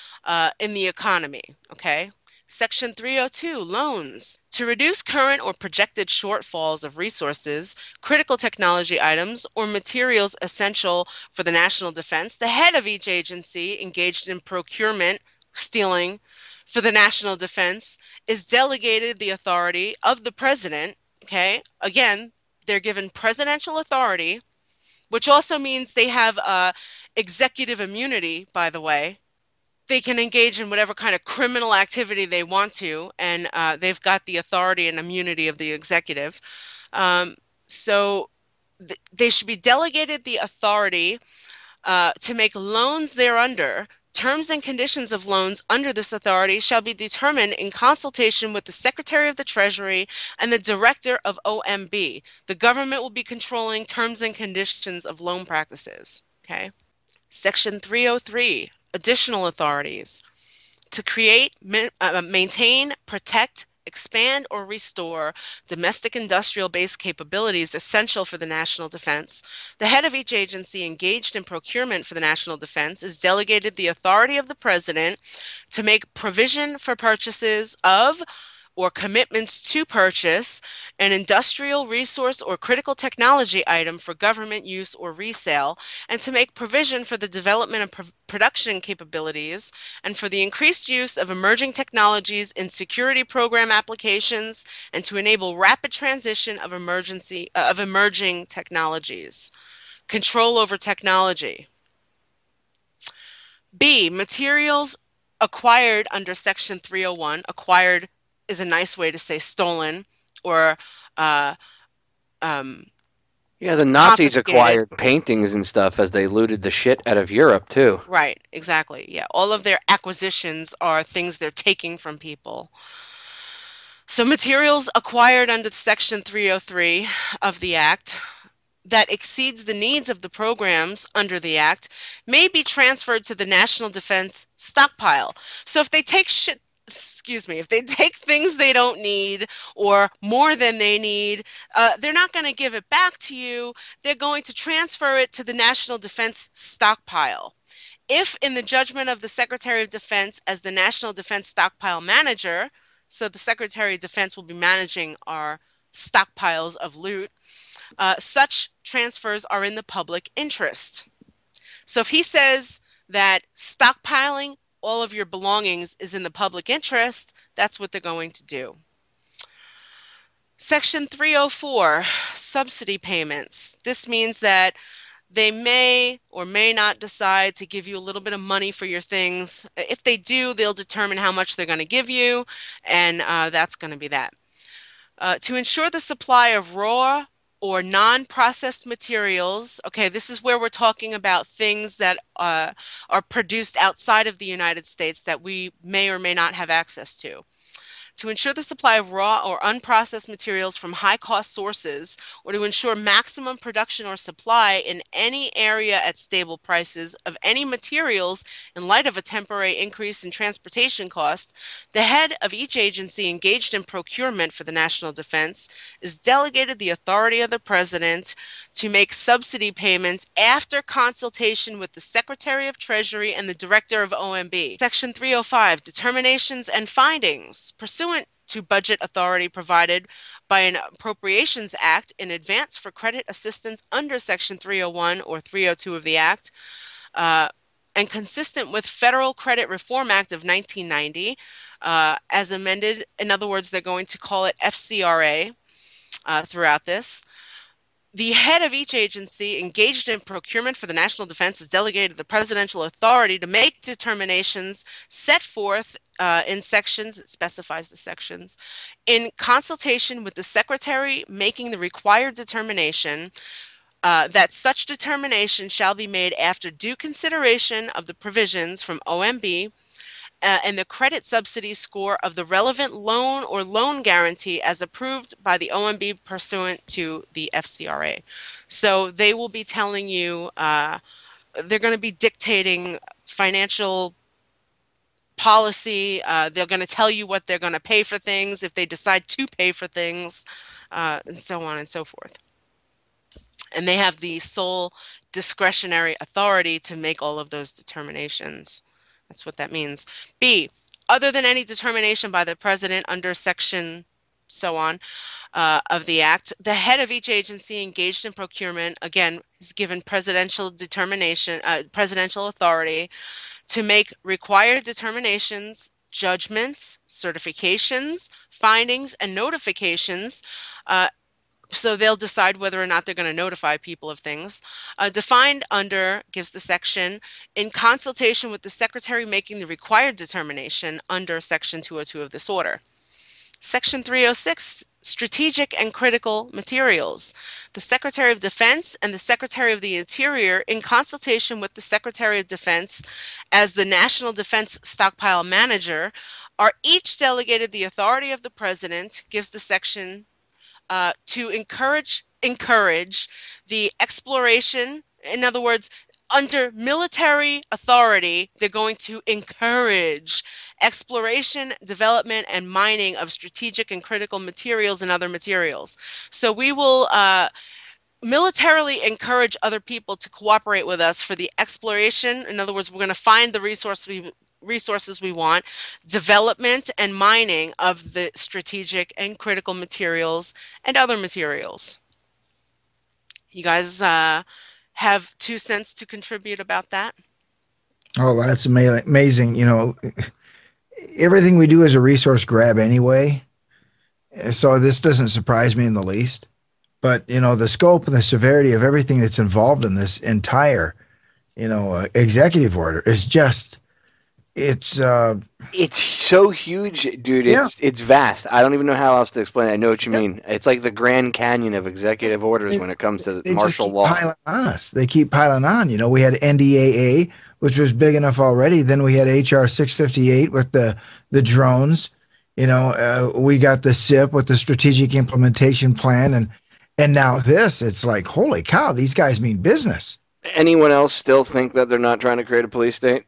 in the economy, okay? Section 302, loans. To reduce current or projected shortfalls of resources, critical technology items, or materials essential for the national defense, the head of each agency engaged in procurement, stealing, for the national defense is delegated the authority of the president, okay? Again, they're given presidential authority, which also means they have executive immunity, by the way. They can engage in whatever kind of criminal activity they want to, and they've got the authority and immunity of the executive. Um, so they should be delegated the authority to make loans thereunder. Terms and conditions of loans under this authority shall be determined in consultation with the Secretary of the Treasury and the Director of OMB. The government will be controlling terms and conditions of loan practices. Okay. Section 303, additional authorities. To create, maintain, protect, expand, or restore domestic industrial base capabilities essential for the national defense, the head of each agency engaged in procurement for the national defense is delegated the authority of the President to make provision for purchases of or commitments to purchase an industrial resource or critical technology item for government use or resale, and to make provision for the development of production capabilities and for the increased use of emerging technologies in security program applications, and to enable rapid transition of emerging technologies. Control over technology. B, materials acquired under Section 301. Acquired is a nice way to say stolen or Yeah, the Nazis confiscated. acquired paintings and stuff as they looted the shit out of Europe, too. Right, exactly. Yeah, all of their acquisitions are things they're taking from people. So materials acquired under Section 303 of the Act that exceeds the needs of the programs under the Act may be transferred to the National Defense stockpile. So if they take if they take things they don't need or more than they need, they're not going to give it back to you. They're going to transfer it to the National Defense stockpile. If, in the judgment of the Secretary of Defense as the National Defense Stockpile Manager, so the Secretary of Defense will be managing our stockpiles of loot, such transfers are in the public interest. So if he says that stockpiling all of your belongings is in the public interest, that's what they're going to do. Section 304, subsidy payments. This means that they may or may not decide to give you a little bit of money for your things. If they do, they'll determine how much they're going to give you, and that's going to be that. To ensure the supply of raw or non-processed materials, okay, this is where we're talking about things that are produced outside of the United States that we may or may not have access to. To ensure the supply of raw or unprocessed materials from high-cost sources, or to ensure maximum production or supply in any area at stable prices of any materials in light of a temporary increase in transportation costs, the head of each agency engaged in procurement for the national defense is delegated the authority of the President to make subsidy payments after consultation with the Secretary of Treasury and the Director of OMB. Section 305, determinations and findings. Pursuant to budget authority provided by an Appropriations Act in advance for credit assistance under Section 301 or 302 of the Act, and consistent with Federal Credit Reform Act of 1990, as amended. In other words, they're going to call it FCRA throughout this. The head of each agency engaged in procurement for the national defense is delegated the presidential authority to make determinations set forth in sections, it specifies the sections, in consultation with the secretary making the required determination, that such determination shall be made after due consideration of the provisions from OMB and the credit subsidy score of the relevant loan or loan guarantee as approved by the OMB pursuant to the FCRA. So they will be telling you, they're going to be dictating financial policy. They're going to tell you what they're going to pay for things if they decide to pay for things, and so on and so forth. And they have the sole discretionary authority to make all of those determinations. That's what that means. B, other than any determination by the president under section so on of the Act, the head of each agency engaged in procurement, again, is given presidential determination, presidential authority to make required determinations, judgments, certifications, findings, and notifications. So they'll decide whether or not they're going to notify people of things. Defined under, gives the section, in consultation with the secretary making the required determination under section 202 of this order. Section 306, strategic and critical materials. The Secretary of Defense and the Secretary of the Interior, in consultation with the Secretary of Defense as the National Defense Stockpile Manager, are each delegated the authority of the President, gives the section, to encourage the exploration. In other words, under military authority, they're going to encourage exploration, development, and mining of strategic and critical materials and other materials. So we will militarily encourage other people to cooperate with us for the exploration. In other words, we're going to find the resources we want, development and mining of the strategic and critical materials and other materials. You guys have 2 cents to contribute about that? Oh, that's amazing. You know, everything we do is a resource grab anyway. So this doesn't surprise me in the least. But, you know, the scope and the severity of everything that's involved in this entire, executive order is just it's It's so huge, dude. yeah. It's vast. I don't even know how else to explain it. I know what you Yeah. mean. It's like the Grand Canyon of executive orders They, when it comes to they just martial keep law. piling on us. They keep piling on. You know, we had NDAA, which was big enough already. Then we had HR 658 with the drones. You know, we got the SIP with the Strategic Implementation Plan, and now this. It's like, holy cow, these guys mean business. Anyone else still think that they're not trying to create a police state?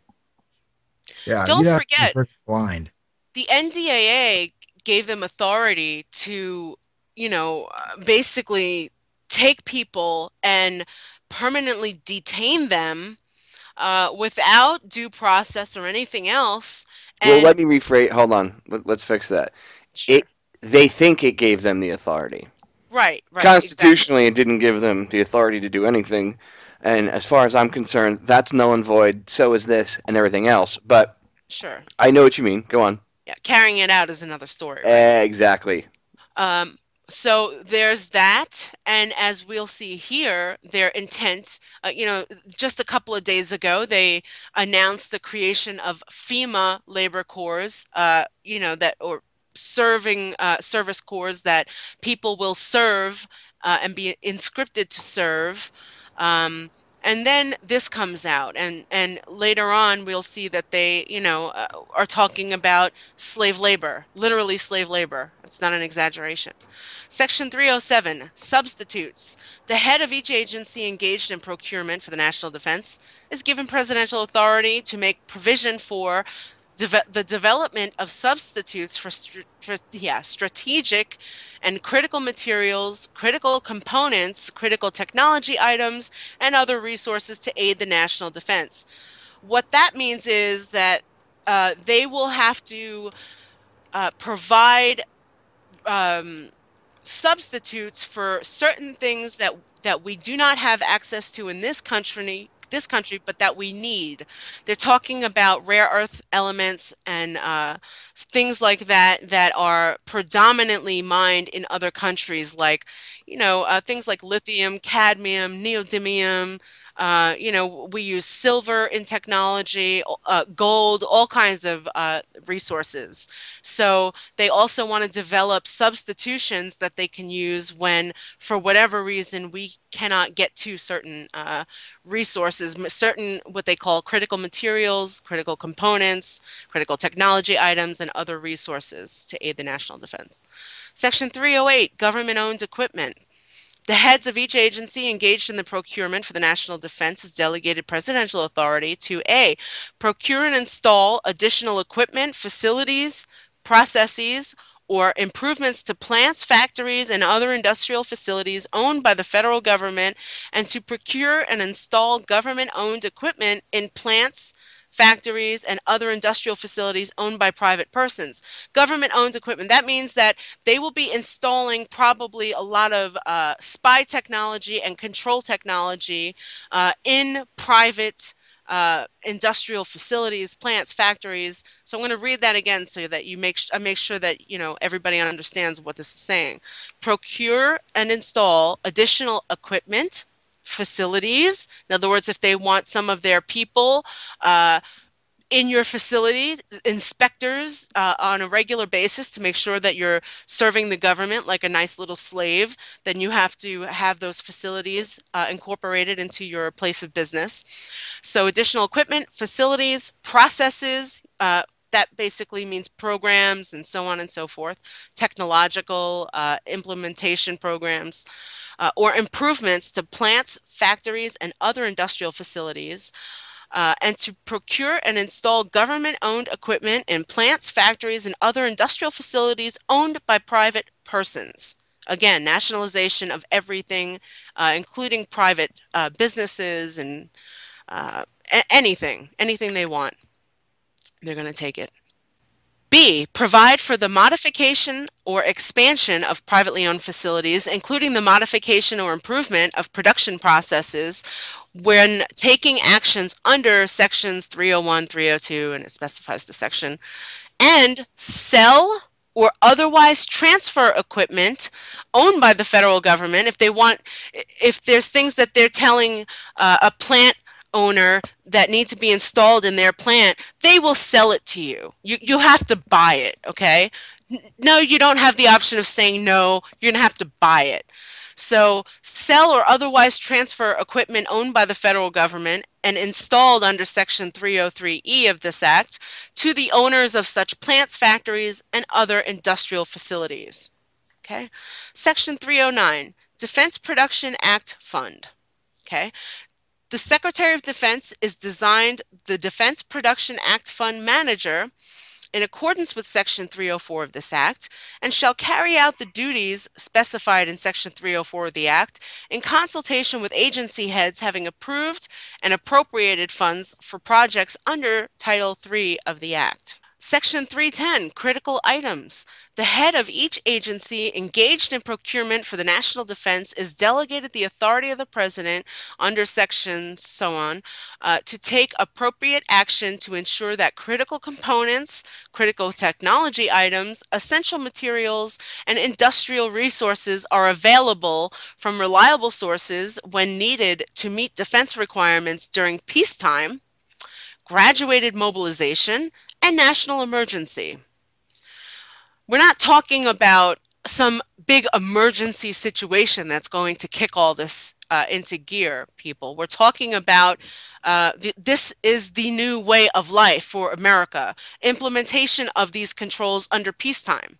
Yeah, you Don't don't have to be forget, freaking blind. the NDAA gave them authority to, basically take people and permanently detain them without due process or anything else. Well, And let me rephrase. Hold on. Let's fix that. sure, It. They think it gave them the authority. right, exactly. Constitutionally, it didn't give them the authority to do anything. And as far as I'm concerned, that's null and void. So is this and everything else. But Sure. I know what you mean. Go on. Yeah, carrying it out is another story, right? Exactly. Um, so there's that, and as we'll see here, their intent, just a couple of days ago, they announced the creation of FEMA labor corps, that or serving service corps that people will serve and be inscripted to serve. Um, and then this comes out, and later on we'll see that they, are talking about slave labor, literally slave labor. It's not an exaggeration. Section 307, substitutes. The head of each agency engaged in procurement for the national defense is given presidential authority to make provision for the development of substitutes for strategic and critical materials, critical components, critical technology items, and other resources to aid the national defense. What that means is that they will have to provide um, substitutes for certain things that we do not have access to in this country, but that we need. They're talking about rare earth elements and things like that are predominantly mined in other countries, like things like lithium, cadmium, neodymium. We use silver in technology, gold, all kinds of resources. So they also want to develop substitutions that they can use when, for whatever reason, we cannot get to certain resources, certain what they call critical materials, critical components, critical technology items, and other resources to aid the national defense. Section 308, government-owned equipment. The heads of each agency engaged in the procurement for the national defense is delegated presidential authority to A, procure and install additional equipment, facilities, processes, or improvements to plants, factories, and other industrial facilities owned by the federal government, and to procure and install government-owned equipment in plants, factories, and other industrial facilities owned by private persons. Government-owned equipment. That means that they will be installing probably a lot of spy technology and control technology in private industrial facilities, plants, factories. So I'm going to read that again so that you make sure that everybody understands what this is saying. Procure and install additional equipment, facilities. In other words, if they want some of their people uh, in your facility, inspectors on a regular basis to make sure that you're serving the government like a nice little slave, then you have to have those facilities incorporated into your place of business. So additional equipment, facilities, processes, that basically means programs and so on and so forth, technological implementation programs, or improvements to plants, factories, and other industrial facilities, and to procure and install government-owned equipment in plants, factories, and other industrial facilities owned by private persons. Again, nationalization of everything, including private businesses and anything they want, they're going to take it. B, provide for the modification or expansion of privately owned facilities, including the modification or improvement of production processes when taking actions under sections 301, 302, and it specifies the section, and sell or otherwise transfer equipment owned by the federal government if there's things that they're telling a plant owner that need to be installed in their plant, they will sell it to you. You have to buy it, okay? No, you don't have the option of saying no. You're going to have to buy it. So sell or otherwise transfer equipment owned by the federal government and installed under Section 303E of this Act to the owners of such plants, factories, and other industrial facilities. Okay. Section 309, Defense Production Act Fund. Okay. The Secretary of Defense is designed the Defense Production Act Fund manager in accordance with Section 304 of this Act, and shall carry out the duties specified in Section 304 of the Act in consultation with agency heads having approved and appropriated funds for projects under Title III of the Act. Section 310, Critical Items. The head of each agency engaged in procurement for the national defense is delegated the authority of the President under Section so on to take appropriate action to ensure that critical components, critical technology items, essential materials, and industrial resources are available from reliable sources when needed to meet defense requirements during peacetime, graduated mobilization, and national emergency. We're not talking about some big emergency situation that's going to kick all this into gear, people. We're talking about this is the new way of life for America. Implementation of these controls under peacetime.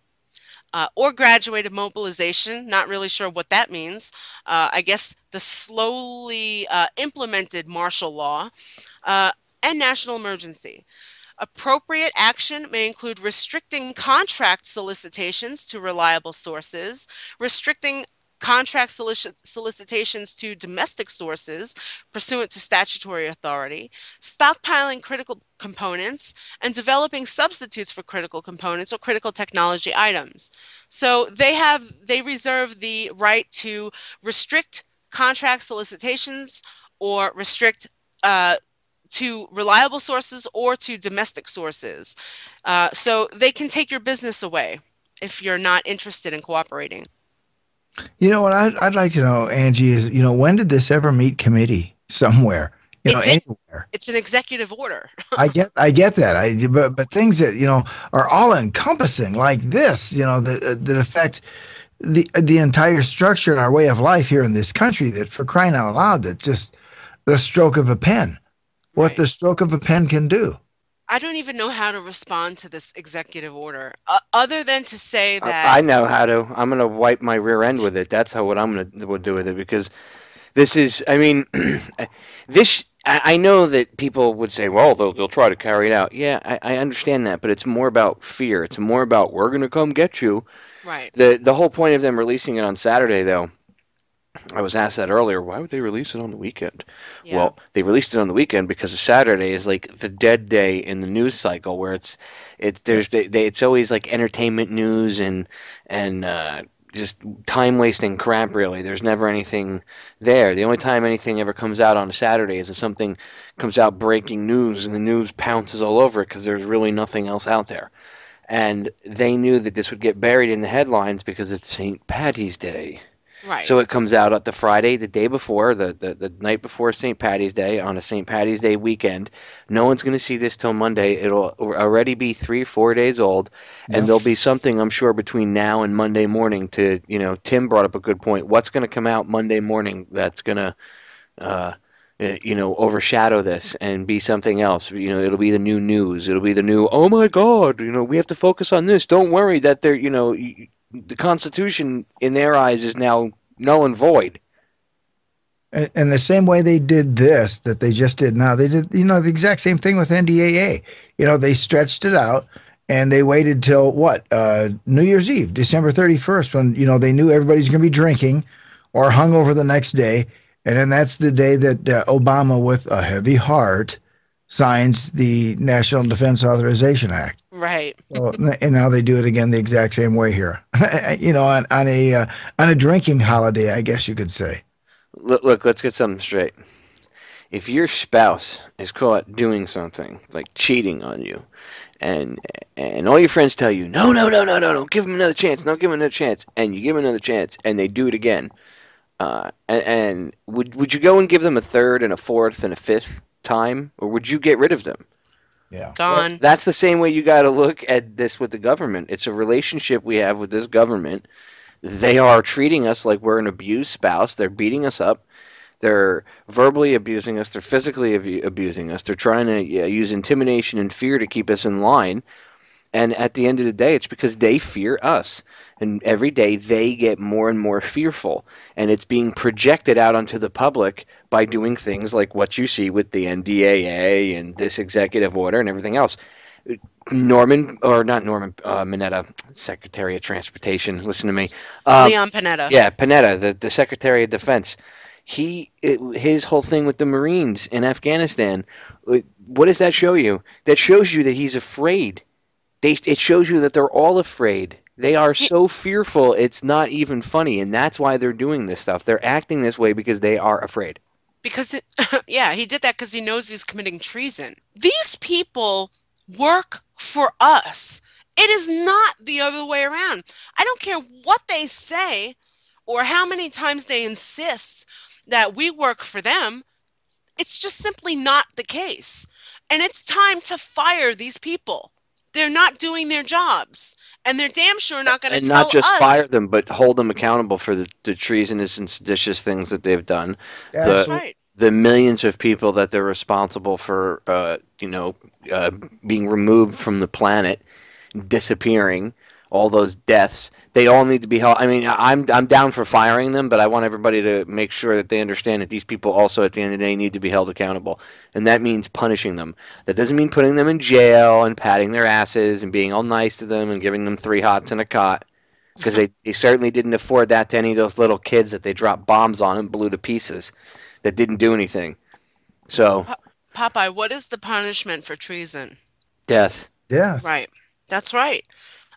Or graduated mobilization, not really sure what that means. I guess the slowly implemented martial law and national emergency. Appropriate action may include restricting contract solicitations to reliable sources, restricting contract solicitations to domestic sources pursuant to statutory authority, stockpiling critical components, and developing substitutes for critical components or critical technology items. So they reserve the right to restrict contract solicitations or restrict to reliable sources or to domestic sources. So they can take your business away if you're not interested in cooperating. You know what I'd like to know, Angie, is, when did this ever meet committee somewhere? Anywhere. It's an executive order. I get that. But things that, are all encompassing like this, that affect the entire structure and our way of life here in this country, that, for crying out loud, that just the stroke of a pen. What the stroke of a pen can do. I don't even know how to respond to this executive order, other than to say that I know how to. I'm going to wipe my rear end with it. That's what I'm going to do with it, because this is. I mean, this. I know that people would say, well, they'll try to carry it out. Yeah, I understand that, but it's more about fear. It's more about, we're going to come get you. Right. The whole point of them releasing it on Saturday, though, I was asked that earlier. Why would they release it on the weekend? Yeah. Well, they released it on the weekend because Saturday is like the dead day in the news cycle, where it's always like entertainment news and just time wasting crap. Really, there's never anything there. The only time anything ever comes out on a Saturday is if something comes out breaking news, and the news pounces all over it because there's really nothing else out there. And they knew that this would get buried in the headlines because it's St. Paddy's Day. Right. So it comes out at the Friday, the day before, the night before St. Paddy's Day, on a St. Paddy's Day weekend. No one's going to see this till Monday. It'll already be 3-4 days old, and there'll be something, I'm sure, between now and Monday morning to, Tim brought up a good point. What's going to come out Monday morning that's going to, overshadow this and be something else? It'll be the new news. It'll be the new, oh my God, we have to focus on this. Don't worry that they're, the Constitution, in their eyes, is now null and void. And the same way they did this, that they just did now, they did, the exact same thing with NDAA. They stretched it out, and they waited till New Year's Eve, December 31st, when, they knew everybody's going to be drinking or hungover the next day. And then that's the day that Obama, with a heavy heart, signs the National Defense Authorization Act. Right. So, and now they do it again the exact same way here. On a drinking holiday, I guess you could say. Look, let's get something straight. If your spouse is caught doing something like cheating on you, and all your friends tell you, no, give him another chance, and you give him another chance, and they do it again, And would you go and give them a third and a fourth and a fifth time, or would you get rid of them? Yeah. Well, Gone. that's the same way you got to look at this with the government. It's a relationship we have with this government. They are treating us like we're an abused spouse. They're beating us up. They're verbally abusing us. They're physically abusing us. They're trying to use intimidation and fear to keep us in line. And at the end of the day, it's because they fear us. And every day they get more and more fearful. And it's being projected out onto the public by doing things like what you see with the NDAA and this executive order and everything else. Norman, or not Norman, Mineta, Secretary of Transportation, listen to me. Leon Panetta. Yeah, Panetta, the Secretary of Defense. His whole thing with the Marines in Afghanistan, what does that show you? That shows you that he's afraid. It shows you that they're all afraid. They are so fearful, it's not even funny, and that's why they're doing this stuff. They're acting this way because they are afraid. Because yeah, he did that because he knows he's committing treason. These people work for us. It is not the other way around. I don't care what they say or how many times they insist that we work for them. It's just simply not the case. And it's time to fire these people. They're not doing their jobs. And they're damn sure not going to And tell not just us. fire them, but hold them accountable for the treasonous and seditious things that they've done. That's The right. the millions of people that they're responsible for, being removed from the planet, disappearing, all those deaths. They all need to be held. I mean, I'm down for firing them, but I want everybody to make sure that they understand that these people also, at the end of the day, need to be held accountable, and that means punishing them. That doesn't mean putting them in jail and patting their asses and being all nice to them and giving them 3 hots and a cot, because they certainly didn't afford that to any of those little kids that they dropped bombs on and blew to pieces that didn't do anything. So, Popeye, what is the punishment for treason? death. Yeah. Right. That's right.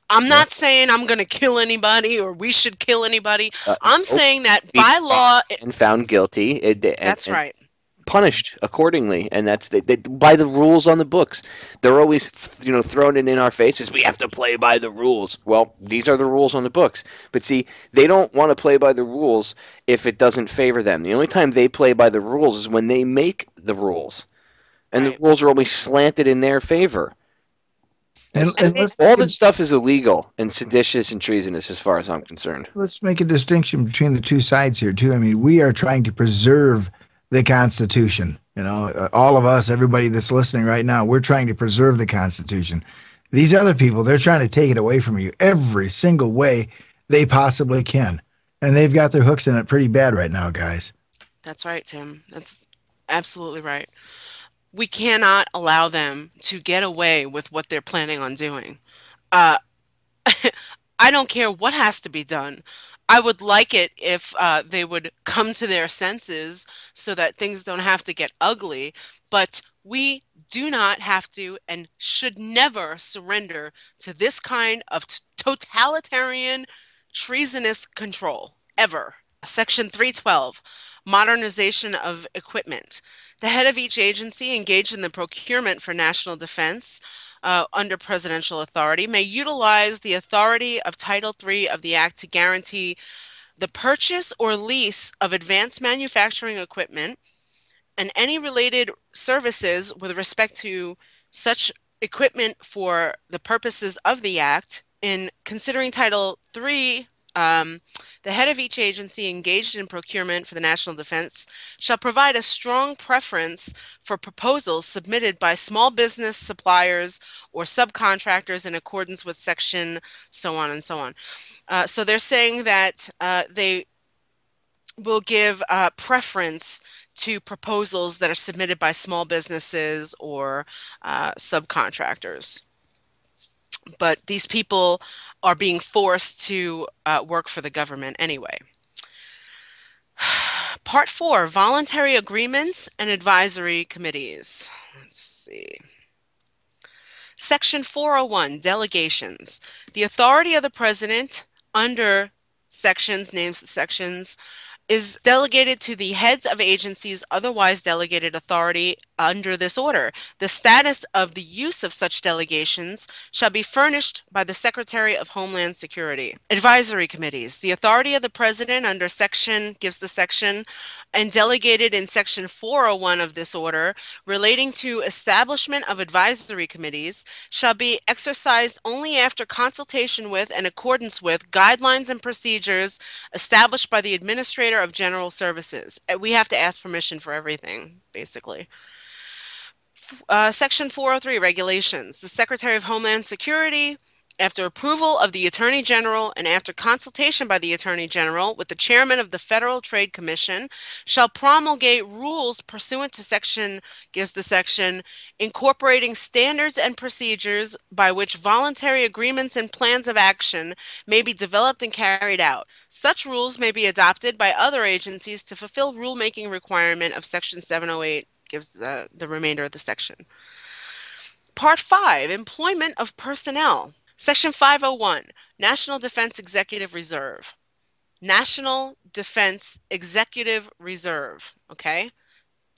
I'm not saying I'm going to kill anybody or we should kill anybody. I'm saying that by law. And found guilty. That's right. Punished accordingly, and that's by the rules on the books. They're always throwing it in our faces. We have to play by the rules. Well, these are the rules on the books. But see, they don't want to play by the rules if it doesn't favor them. The only time they play by the rules is when they make the rules, and Right. the rules are always slanted in their favor. And All this stuff is illegal and seditious and treasonous as far as I'm concerned. let's make a distinction between the two sides here, too. I mean, we are trying to preserve the Constitution. All of us, everybody that's listening right now, we're trying to preserve the Constitution. These other people, they're trying to take it away from you every single way they possibly can. And they've got their hooks in it pretty bad right now, guys. That's right, Tim. That's absolutely right. We cannot allow them to get away with what they're planning on doing. Uh, I don't care what has to be done. I would like it if they would come to their senses so that things don't have to get ugly, but we do not have to and should never surrender to this kind of totalitarian, treasonous control, ever. Section 312, modernization of equipment. The head of each agency engaged in the procurement for national defense under presidential authority may utilize the authority of Title III of the Act to guarantee the purchase or lease of advanced manufacturing equipment and any related services with respect to such equipment for the purposes of the Act. In considering Title III, the head of each agency engaged in procurement for the national defense shall provide a strong preference for proposals submitted by small business suppliers or subcontractors in accordance with section so on and so on. So they're saying that they will give preference to proposals that are submitted by small businesses or subcontractors. But these people are being forced to work for the government anyway. Part 4, voluntary agreements and advisory committees. Let's see. Section 401, delegations. The authority of the president under names sections, is delegated to the heads of agencies, otherwise delegated authority under this order. The status of the use of such delegations shall be furnished by the Secretary of Homeland Security. Advisory committees. The authority of the President under section, gives the section, and delegated in section 401 of this order relating to establishment of advisory committees shall be exercised only after consultation with and accordance with guidelines and procedures established by the Administrator of General Services. We have to ask permission for everything, basically. Section 403, regulations. The Secretary of Homeland Security, after approval of the Attorney General and after consultation by the Attorney General with the Chairman of the Federal Trade Commission, shall promulgate rules pursuant to section, gives the section, incorporating standards and procedures by which voluntary agreements and plans of action may be developed and carried out. Such rules may be adopted by other agencies to fulfill rulemaking requirement of section 708, gives the remainder of the section. Part 5, employment of personnel. Section 501, National Defense Executive Reserve. National Defense Executive Reserve, okay?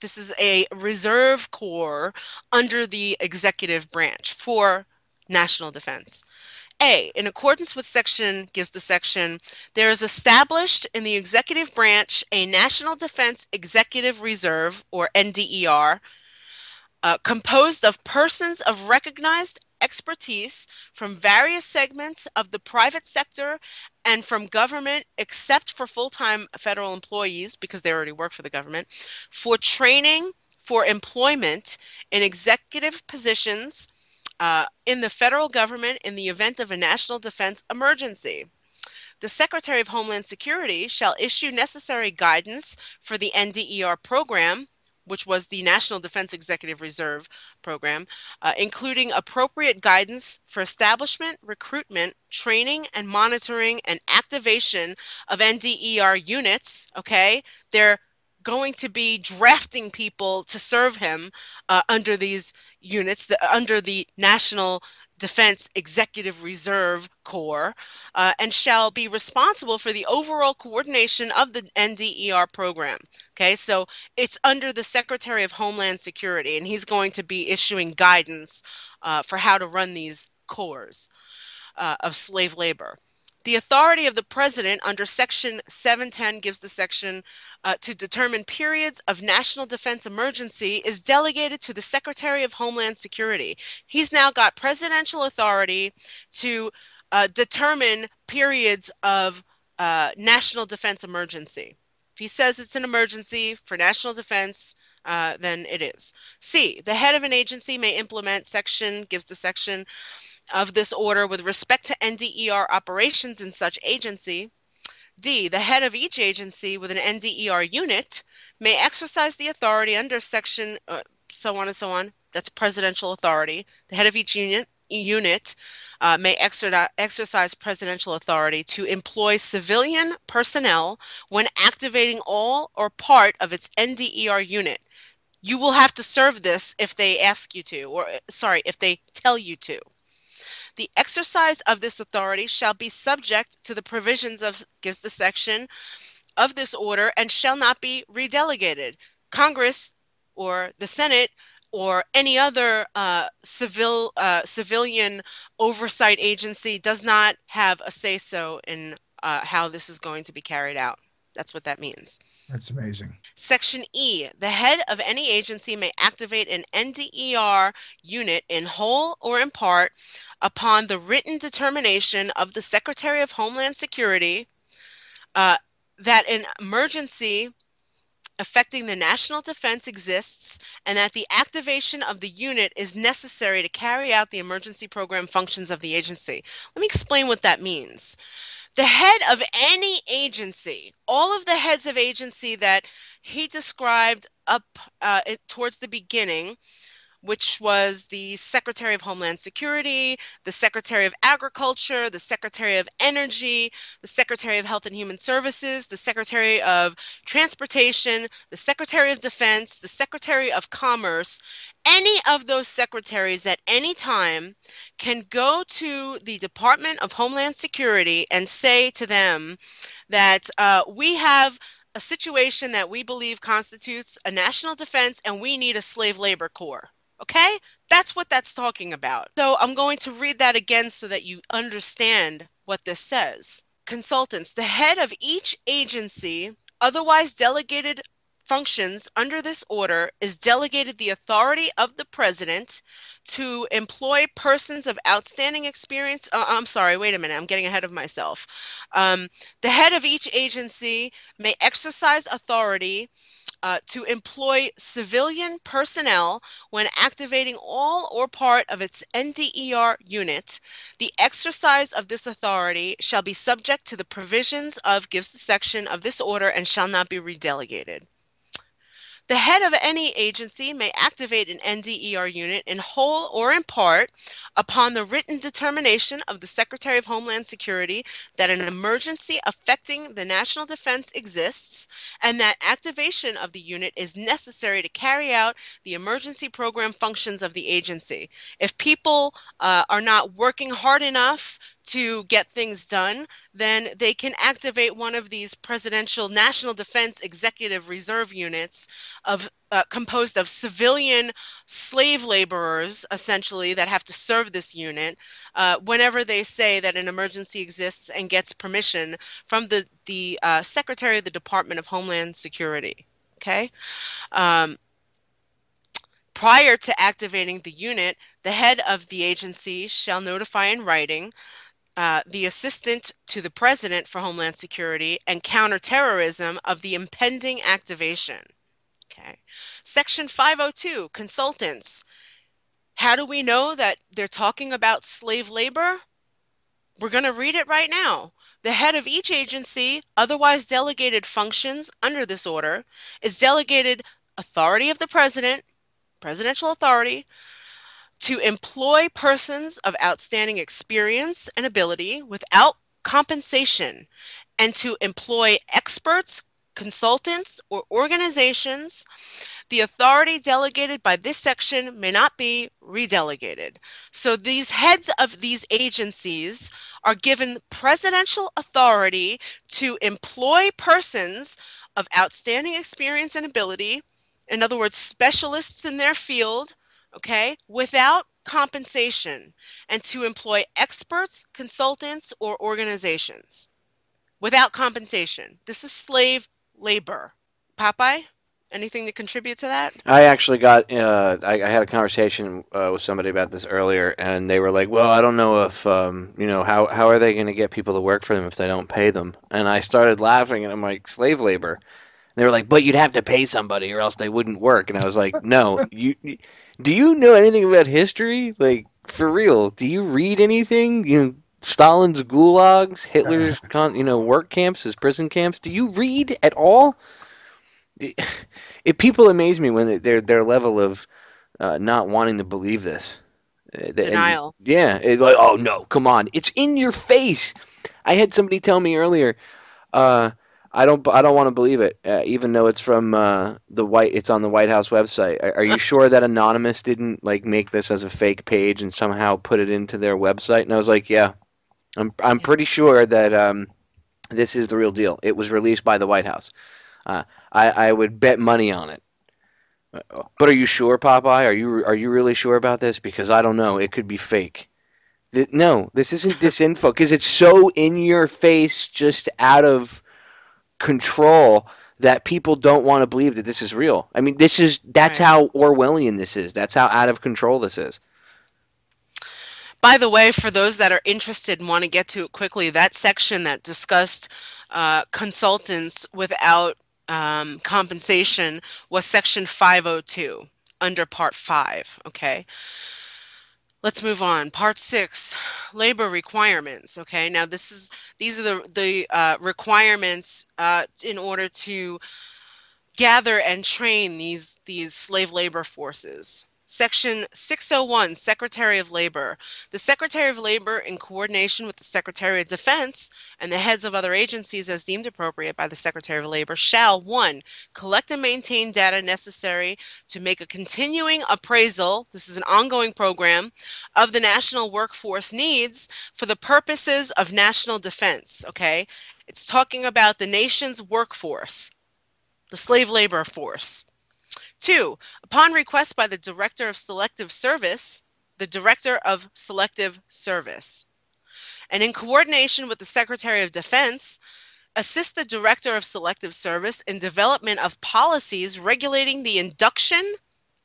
This is a reserve corps under the executive branch for national defense. A, in accordance with section, gives the section, there is established in the executive branch a National Defense Executive Reserve, or NDER, composed of persons of recognized expertise from various segments of the private sector and from government, except for full-time federal employees, because they already work for the government, for training for employment in executive positions in the federal government in the event of a national defense emergency. The Secretary of Homeland Security shall issue necessary guidance for the NDER program, which was the National Defense Executive Reserve program, including appropriate guidance for establishment, recruitment, training, and monitoring and activation of NDER units. Okay, they're going to be drafting people to serve him under these units, under the National Defense Executive Reserve Corps, and shall be responsible for the overall coordination of the NDER program. Okay, so it's under the Secretary of Homeland Security, and he's going to be issuing guidance for how to run these corps of slave labor. The authority of the President under Section 710, gives the section, to determine periods of national defense emergency is delegated to the Secretary of Homeland Security. He's now got presidential authority to determine periods of national defense emergency. If he says it's an emergency for national defense, then it is. C, the head of an agency may implement section, gives the section, of this order with respect to NDER operations in such agency. D, the head of each agency with an NDER unit may exercise the authority under section, so on and so on. That's presidential authority. The head of each unit may exercise presidential authority to employ civilian personnel when activating all or part of its NDER unit. You will have to serve this if they ask you to, or sorry, if they tell you to. The exercise of this authority shall be subject to the provisions of, gives the section, of this order and shall not be redelegated. Congress or the Senate or any other civilian oversight agency does not have a say-so in how this is going to be carried out. That's what that means. That's amazing. Section E, the head of any agency may activate an NDER unit in whole or in part upon the written determination of the Secretary of Homeland Security that an emergency affecting the national defense exists and that the activation of the unit is necessary to carry out the emergency program functions of the agency. Let me explain what that means. The head of any agency, all of the heads of agency that he described up towards the beginning, which was the Secretary of Homeland Security, the Secretary of Agriculture, the Secretary of Energy, the Secretary of Health and Human Services, the Secretary of Transportation, the Secretary of Defense, the Secretary of Commerce. Any of those secretaries at any time can go to the Department of Homeland Security and say to them that we have a situation that we believe constitutes a national defense and we need a slave labor corps. Okay? That's what that's talking about. So I'm going to read that again so that you understand what this says. Consultants, the head of each agency, otherwise delegated functions under this order, is delegated the authority of the president to employ persons of outstanding experience. I'm sorry, wait a minute, I'm getting ahead of myself. The head of each agency may exercise authority to employ civilian personnel when activating all or part of its NDER unit. The exercise of this authority shall be subject to the provisions of, gives the section of this order, and shall not be redelegated. The head of any agency may activate an NDER unit in whole or in part upon the written determination of the Secretary of Homeland Security that an emergency affecting the national defense exists and that activation of the unit is necessary to carry out the emergency program functions of the agency. If people are not working hard enough to get things done, then they can activate one of these presidential national defense executive reserve units of composed of civilian slave laborers, essentially, that have to serve this unit whenever they say that an emergency exists and gets permission from the Secretary of the Department of Homeland Security. Okay. Prior to activating the unit, the head of the agency shall notify in writing the assistant to the president for Homeland Security and counterterrorism of the impending activation. Okay. Section 502, consultants. How do we know that they're talking about slave labor? We're going to read it right now. The head of each agency, otherwise delegated functions under this order, is delegated authority of the president, presidential authority, to employ persons of outstanding experience and ability without compensation, and to employ experts, consultants, or organizations. The authority delegated by this section may not be redelegated. So these heads of these agencies are given presidential authority to employ persons of outstanding experience and ability, in other words, specialists in their field, okay, without compensation, and to employ experts, consultants, or organizations without compensation. This is slave labor. Popeye, anything to contribute to that? I actually got, I had a conversation with somebody about this earlier, and they were like, well, I don't know if, how are they going to get people to work for them if they don't pay them? And I started laughing, and I'm like, slave labor. And they were like, but you'd have to pay somebody or else they wouldn't work. And I was like, no, do you know anything about history? Like, for real, do you read anything? Stalin's gulags, Hitler's, work camps, his prison camps. Do you read at all? People amaze me when their level of not wanting to believe this. Denial. Like, oh no, come on, it's in your face. I had somebody tell me earlier, I don't want to believe it, even though it's from it's on the White House website. Are you sure that Anonymous didn't like make this as a fake page and somehow put it into their website? And I was like, yeah, I'm pretty sure that this is the real deal. It was released by the White House. I would bet money on it. But are you sure, Popeye? Are you really sure about this? Because I don't know. It could be fake. No, this isn't disinfo because it's so in your face, just out of control that people don't want to believe that this is real. I mean, that's right. How Orwellian this is. That's how out of control this is. By the way, for those that are interested and want to get to it quickly, that section that discussed consultants without compensation was section 502 under part 5. Okay. Let's move on. Part 6, labor requirements. Okay. Now these are the requirements in order to gather and train these slave labor forces. Section 601, Secretary of Labor. The Secretary of Labor, in coordination with the Secretary of Defense and the heads of other agencies as deemed appropriate by the Secretary of Labor, shall 1. Collect and maintain data necessary to make a continuing appraisal, this is an ongoing program, of the national workforce needs for the purposes of national defense, okay? It's talking about the nation's workforce. the slave labor force. 2, upon request by the Director of Selective Service, and in coordination with the Secretary of Defense, assist the Director of Selective Service in development of policies regulating the induction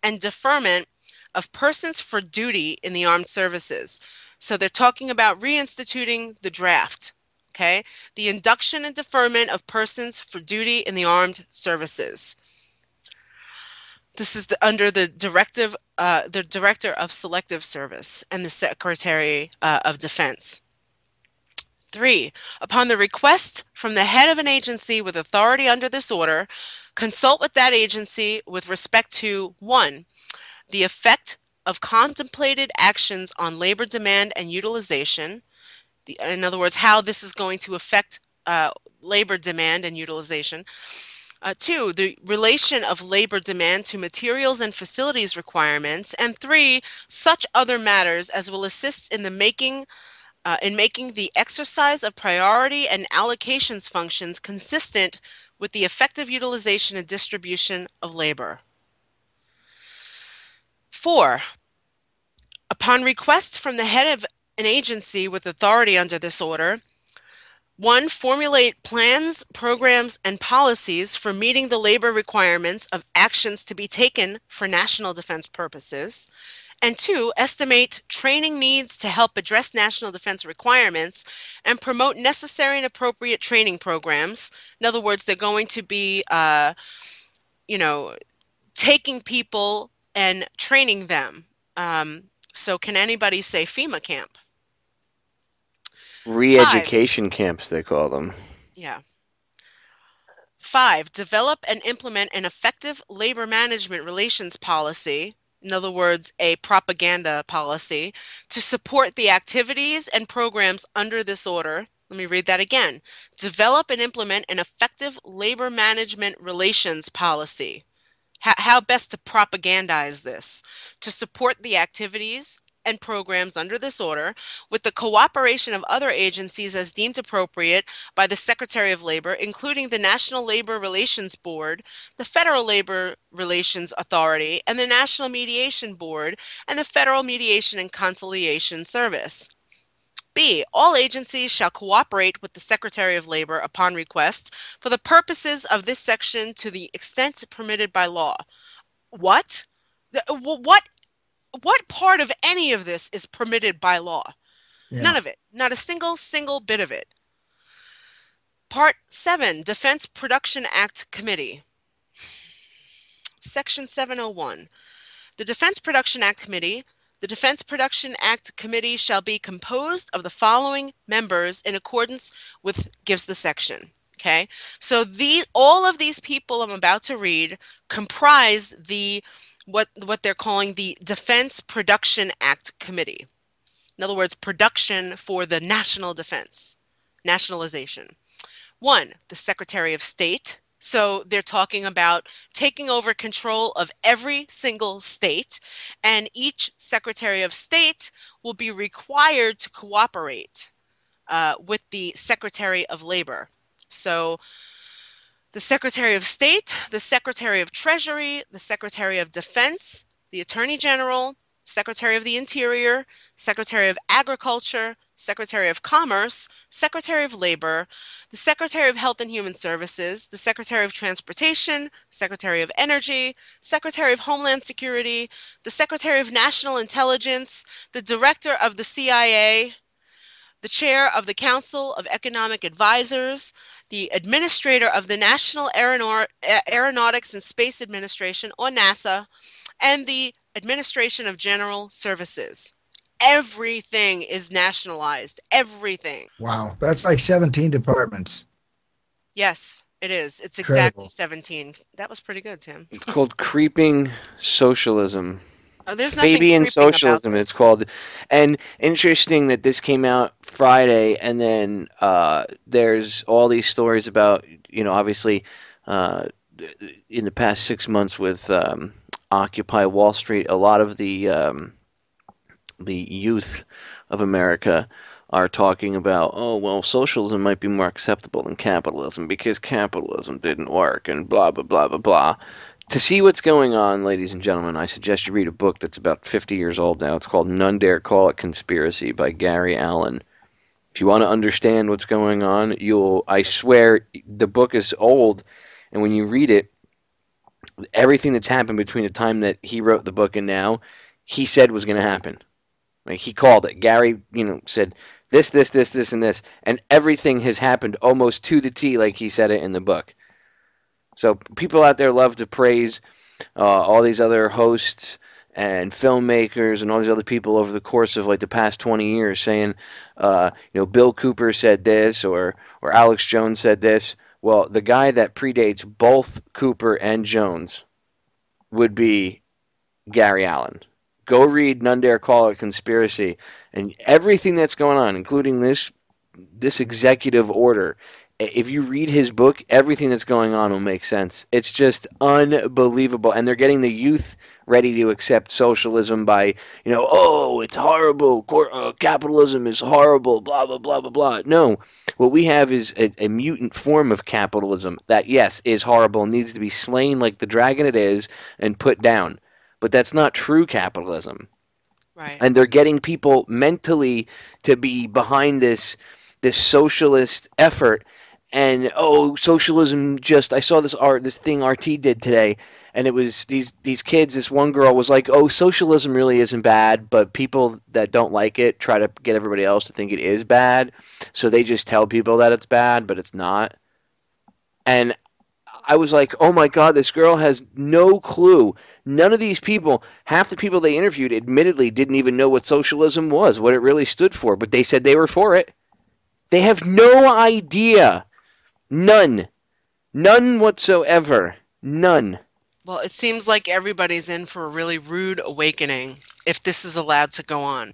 and deferment of persons for duty in the armed services. So they're talking about reinstituting the draft, okay? The induction and deferment of persons for duty in the armed services. This is under the Director of Selective Service and the Secretary of Defense. 3, upon the request from the head of an agency with authority under this order, consult with that agency with respect to 1, the effect of contemplated actions on labor demand and utilization. In other words, how this is going to affect labor demand and utilization. 2, the relation of labor demand to materials and facilities requirements. And 3, such other matters as will assist in making the exercise of priority and allocations functions consistent with the effective utilization and distribution of labor. 4, upon request from the head of an agency with authority under this order, 1, formulate plans, programs, and policies for meeting the labor requirements of actions to be taken for national defense purposes. And 2, estimate training needs to help address national defense requirements and promote necessary and appropriate training programs. In other words, they're going to be, taking people and training them. So can anybody say FEMA camp? 5, Re-education camps, they call them. yeah. 5, develop and implement an effective labor management relations policy, in other words, a propaganda policy, to support the activities and programs under this order. Let me read that again. Develop and implement an effective labor management relations policy. How best to propagandize this? To support the activities and programs under this order with the cooperation of other agencies as deemed appropriate by the Secretary of Labor, including the National Labor Relations Board, the Federal Labor Relations Authority, and the National Mediation Board, and the Federal Mediation and Conciliation Service. B, all agencies shall cooperate with the Secretary of Labor upon request for the purposes of this section to the extent permitted by law. What? What part of any of this is permitted by law? Yeah. None of it. Not a single bit of it. Part 7, Defense Production Act Committee. Section 701. The Defense Production Act Committee. The Defense Production Act Committee shall be composed of the following members in accordance with, gives the section. Okay, so all of these people I'm about to read comprise what they're calling the Defense Production Act Committee. In other words, production for the national defense, nationalization. 1, the Secretary of State. So they're talking about taking over control of every single state, and each Secretary of State will be required to cooperate with the Secretary of Labor. So the Secretary of State, the Secretary of Treasury, the Secretary of Defense, the Attorney General, Secretary of the Interior, Secretary of Agriculture, Secretary of Commerce, Secretary of Labor, the Secretary of Health and Human Services, the Secretary of Transportation, Secretary of Energy, Secretary of Homeland Security, the Secretary of National Intelligence, the Director of the CIA, the Chair of the Council of Economic Advisors, the Administrator of the National Aeronautics and Space Administration, or NASA, and the Administration of General Services. Everything is nationalized. Everything. Wow, that's like 17 departments. Yes, it is. It's Incredible. exactly 17. That was pretty good, Tim. It's called creeping socialism. There's nothing Fabian creeping socialism, about it's this. called. And interesting that this came out Friday, and then there's all these stories about, obviously, in the past 6 months with Occupy Wall Street, a lot of the youth of America are talking about, oh, well, socialism might be more acceptable than capitalism because capitalism didn't work and blah, blah, blah, blah, blah. To see what's going on, ladies and gentlemen, I suggest you read a book that's about 50 years old now. It's called None Dare Call It Conspiracy by Gary Allen. If you want to understand what's going on, I swear, the book is old, and when you read it, everything that's happened between the time that he wrote the book and now, he said was going to happen. Like, he called it. Gary, said this, and this, and everything has happened almost to the T, like he said it in the book. So people out there love to praise all these other hosts and filmmakers and all these other people over the course of like the past 20 years saying, Bill Cooper said this or Alex Jones said this. Well, the guy that predates both Cooper and Jones would be Gary Allen. Go read None Dare Call It Conspiracy, and everything that's going on, including this executive order. If you read his book, everything that's going on will make sense. It's just unbelievable. And they're getting the youth ready to accept socialism by, oh, it's horrible. Capitalism is horrible, blah, blah, blah, blah, blah. No, what we have is a mutant form of capitalism that, yes, is horrible, needs to be slain like the dragon it is and put down. But that's not true capitalism. Right. And they're getting people mentally to be behind this socialist effort. And socialism I saw this thing RT did today, and it was these kids. This one girl was like, "Oh, socialism really isn't bad, but people that don't like it try to get everybody else to think it is bad, so they just tell people that it's bad, but it's not." And I was like, "Oh my God, this girl has no clue." None of these people, half the people they interviewed, admittedly didn't even know what socialism was, what it really stood for, but they said they were for it. They have no idea. None. None whatsoever. None. Well, it seems like everybody's in for a really rude awakening if this is allowed to go on.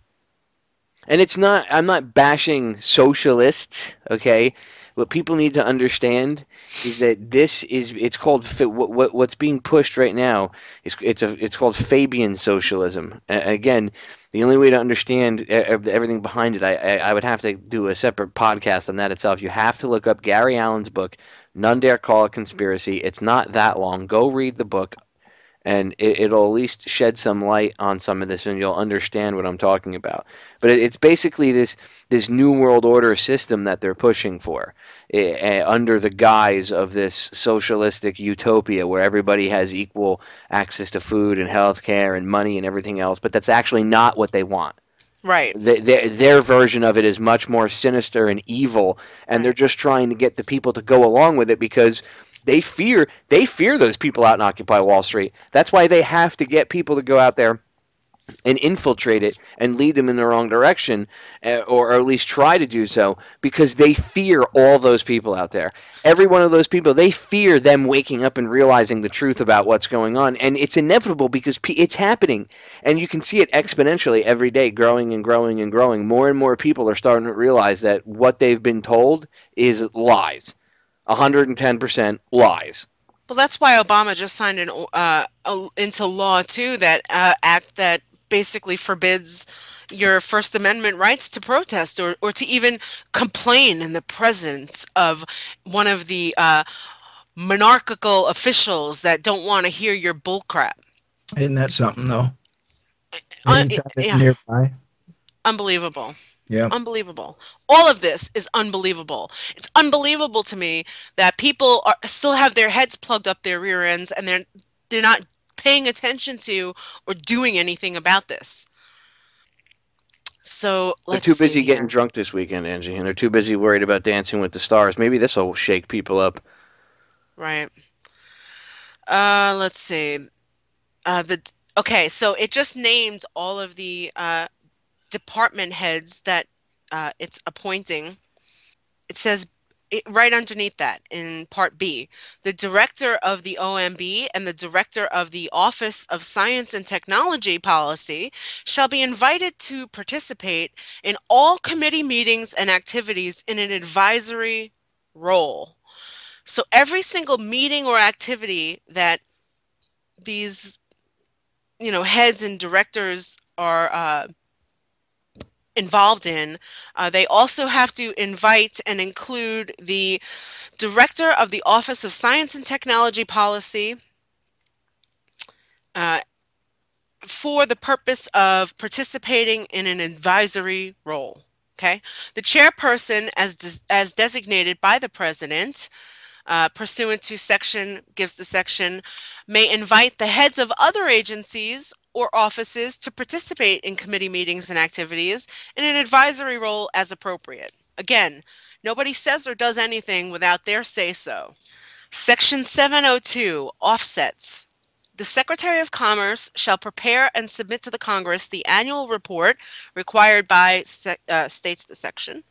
And I'm not bashing socialists, okay? What people need to understand is that it's called, what's being pushed right now it's called Fabian socialism. Again, the only way to understand everything behind it, I would have to do a separate podcast on that itself. You have to look up Gary Allen's book, None Dare Call It Conspiracy. It's not that long. Go read the book, and it'll at least shed some light on some of this, and you'll understand what I'm talking about. But it's basically this new world order system that they're pushing for, under the guise of this socialistic utopia where everybody has equal access to food and health care and money and everything else. But that's actually not what they want. Right. Their version of it is much more sinister and evil, and they're just trying to get the people to go along with it because they fear those people out in Occupy Wall Street. That's why they have to get people to go out there and infiltrate it and lead them in the wrong direction, or at least try to do so, because they fear all those people out there. Every one of those people, they fear them waking up and realizing the truth about what's going on, and it's inevitable because it's happening, and you can see it exponentially every day, growing and growing and growing. More and more people are starting to realize that what they've been told is lies. 110% lies. Well, that's why Obama just signed into law too that act that basically forbids your First Amendment rights to protest or to even complain in the presence of one of the monarchical officials that don't want to hear your bullcrap. Isn't that something, though? Yeah, Nearby. unbelievable. Yeah. Unbelievable. All of this is unbelievable. It's unbelievable to me that people still have their heads plugged up their rear ends and they're not paying attention to or doing anything about this. So They're let's too busy see getting here. drunk this weekend, Angie, and they're too busy worried about Dancing with the Stars. Maybe this will shake people up. Right. Let's see. Okay, so it just named all of the department heads that it's appointing. It says right underneath that in Part B, the director of the OMB and the director of the Office of Science and Technology Policy shall be invited to participate in all committee meetings and activities in an advisory role. So every single meeting or activity that these heads and directors are involved in. They also have to invite and include the Director of the Office of Science and Technology Policy uh, for the purpose of participating in an advisory role. Okay, the chairperson, as designated by the president, pursuant to gives the section, may invite the heads of other agencies or offices to participate in committee meetings and activities in an advisory role as appropriate. Again, nobody says or does anything without their say-so. Section 702, offsets. The Secretary of Commerce shall prepare and submit to the Congress the annual report required by, states the section,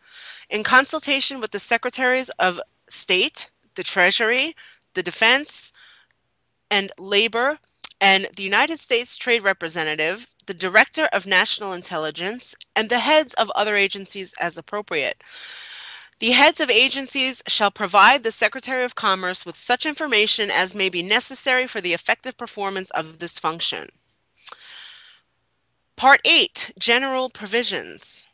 in consultation with the Secretaries of State, the Treasury, the Defense, and Labor, and the United States Trade Representative, the Director of National Intelligence, and the heads of other agencies as appropriate. The heads of agencies shall provide the Secretary of Commerce with such information as may be necessary for the effective performance of this function. Part 8, General Provisions.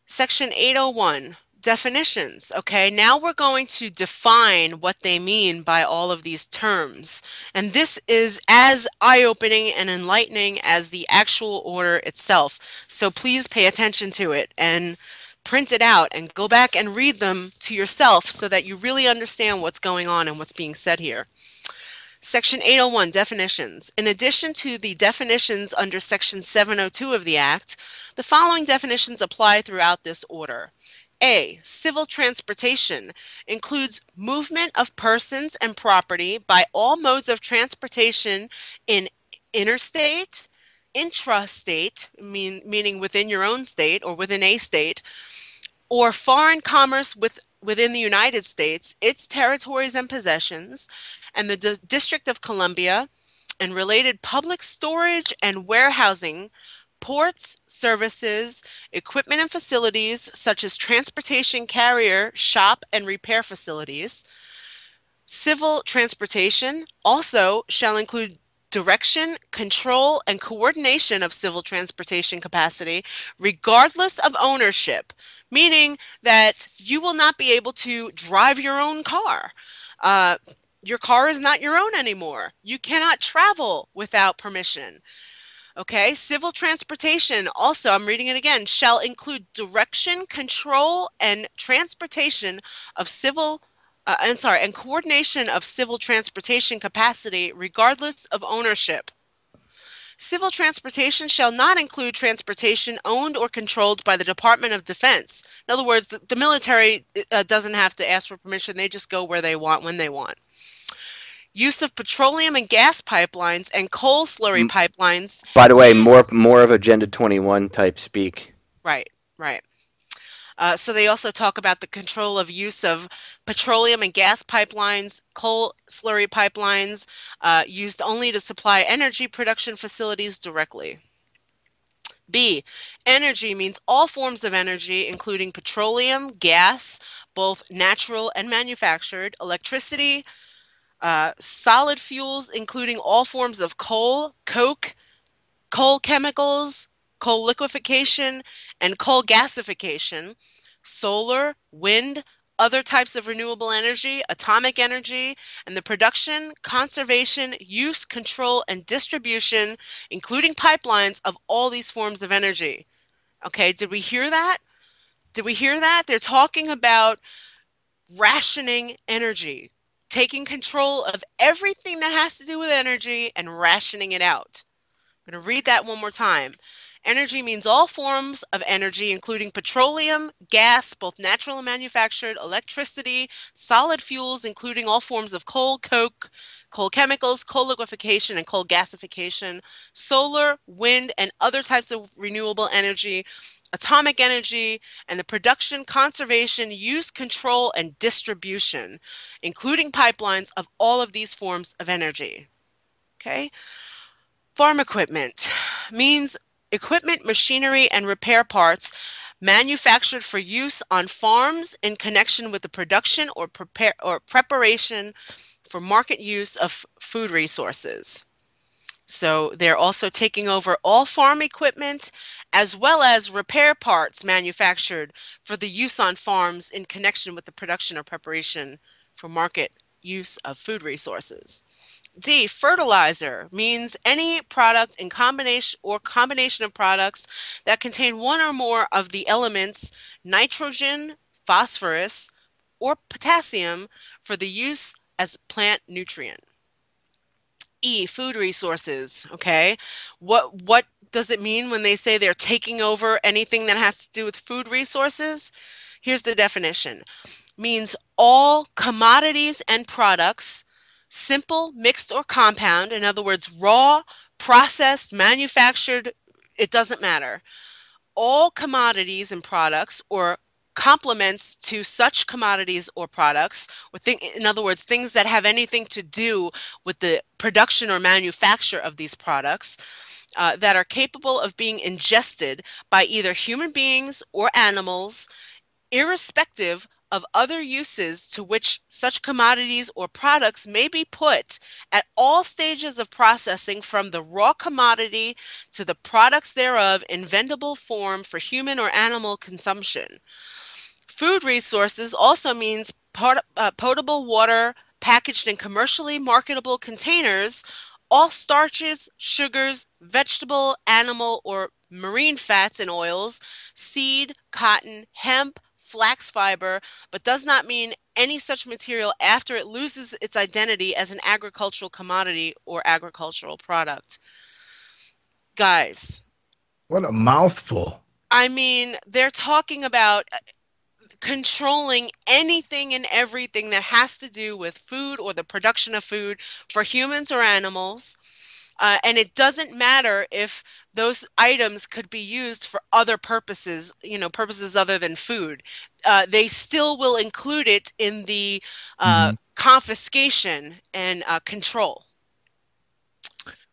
Section 801, definitions. Okay, now we're going to define what they mean by all of these terms. And this is as eye-opening and enlightening as the actual order itself. So please pay attention to it and print it out and go back and read them to yourself so that you really understand what's going on and what's being said here. Section 801, definitions. In addition to the definitions under Section 702 of the Act, the following definitions apply throughout this order. A, civil transportation includes movement of persons and property by all modes of transportation in interstate, intrastate, meaning within your own state or within a state, or foreign commerce within the United States, its territories and possessions, and the District of Columbia, and related public storage and warehousing, ports, services, equipment and facilities such as transportation carrier, shop, and repair facilities. Civil transportation also shall include direction, control, and coordination of civil transportation capacity, regardless of ownership, meaning that you will not be able to drive your own car. Your car is not your own anymore. You cannot travel without permission. Okay, civil transportation also, I'm reading it again, shall include direction, control, and transportation of and coordination of civil transportation capacity regardless of ownership. Civil transportation shall not include transportation owned or controlled by the Department of Defense. In other words, the military doesn't have to ask for permission. They just go where they want, when they want. Use of petroleum and gas pipelines and coal slurry pipelines. By the way, more of Agenda 21 type speak. Right. So they also talk about the control of use of petroleum and gas pipelines, coal slurry pipelines, used only to supply energy production facilities directly. B, energy means all forms of energy, including petroleum, gas, both natural and manufactured, electricity, solid fuels, including all forms of coal, coke, coal chemicals, coal liquefaction, and coal gasification, solar, wind, other types of renewable energy, atomic energy, and the production, conservation, use, control, and distribution, including pipelines, of all these forms of energy. Okay, did we hear that? They're talking about rationing energy, taking control of everything that has to do with energy and rationing it out. I'm going to read that one more time. Energy means all forms of energy, including petroleum, gas, both natural and manufactured, electricity, solid fuels, including all forms of coal, coke, coal chemicals, coal liquefaction, and coal gasification, solar, wind, and other types of renewable energy, atomic energy, and the production, conservation, use, control, and distribution, including pipelines of all of these forms of energy. Okay? Farm equipment means equipment, machinery, and repair parts manufactured for use on farms in connection with the production or preparation for market use of food resources. So they're also taking over all farm equipment as well as repair parts manufactured for the use on farms in connection with the production or preparation for market use of food resources. D, fertilizer means any product in combination of products that contain one or more of the elements nitrogen, phosphorus, or potassium for the use as plant nutrient. E, food resources, okay? What does it mean when they say they're taking over anything that has to do with food resources? Here's the definition. Means all commodities and products, simple, mixed, or compound, in other words, raw, processed, manufactured, it doesn't matter. All commodities and products or complements to such commodities or products, or in other words, things that have anything to do with the production or manufacture of these products that are capable of being ingested by either human beings or animals, irrespective of other uses to which such commodities or products may be put at all stages of processing from the raw commodity to the products thereof in vendable form for human or animal consumption. Food resources also means potable water packaged in commercially marketable containers, all starches, sugars, vegetable, animal, or marine fats and oils, seed, cotton, hemp, flax fiber, but does not mean any such material after it loses its identity as an agricultural commodity or agricultural product. Guys, What a mouthful. I mean, they're talking about controlling anything and everything that has to do with food or the production of food for humans or animals. And it doesn't matter if those items could be used for other purposes, purposes other than food. They still will include it in the confiscation and control.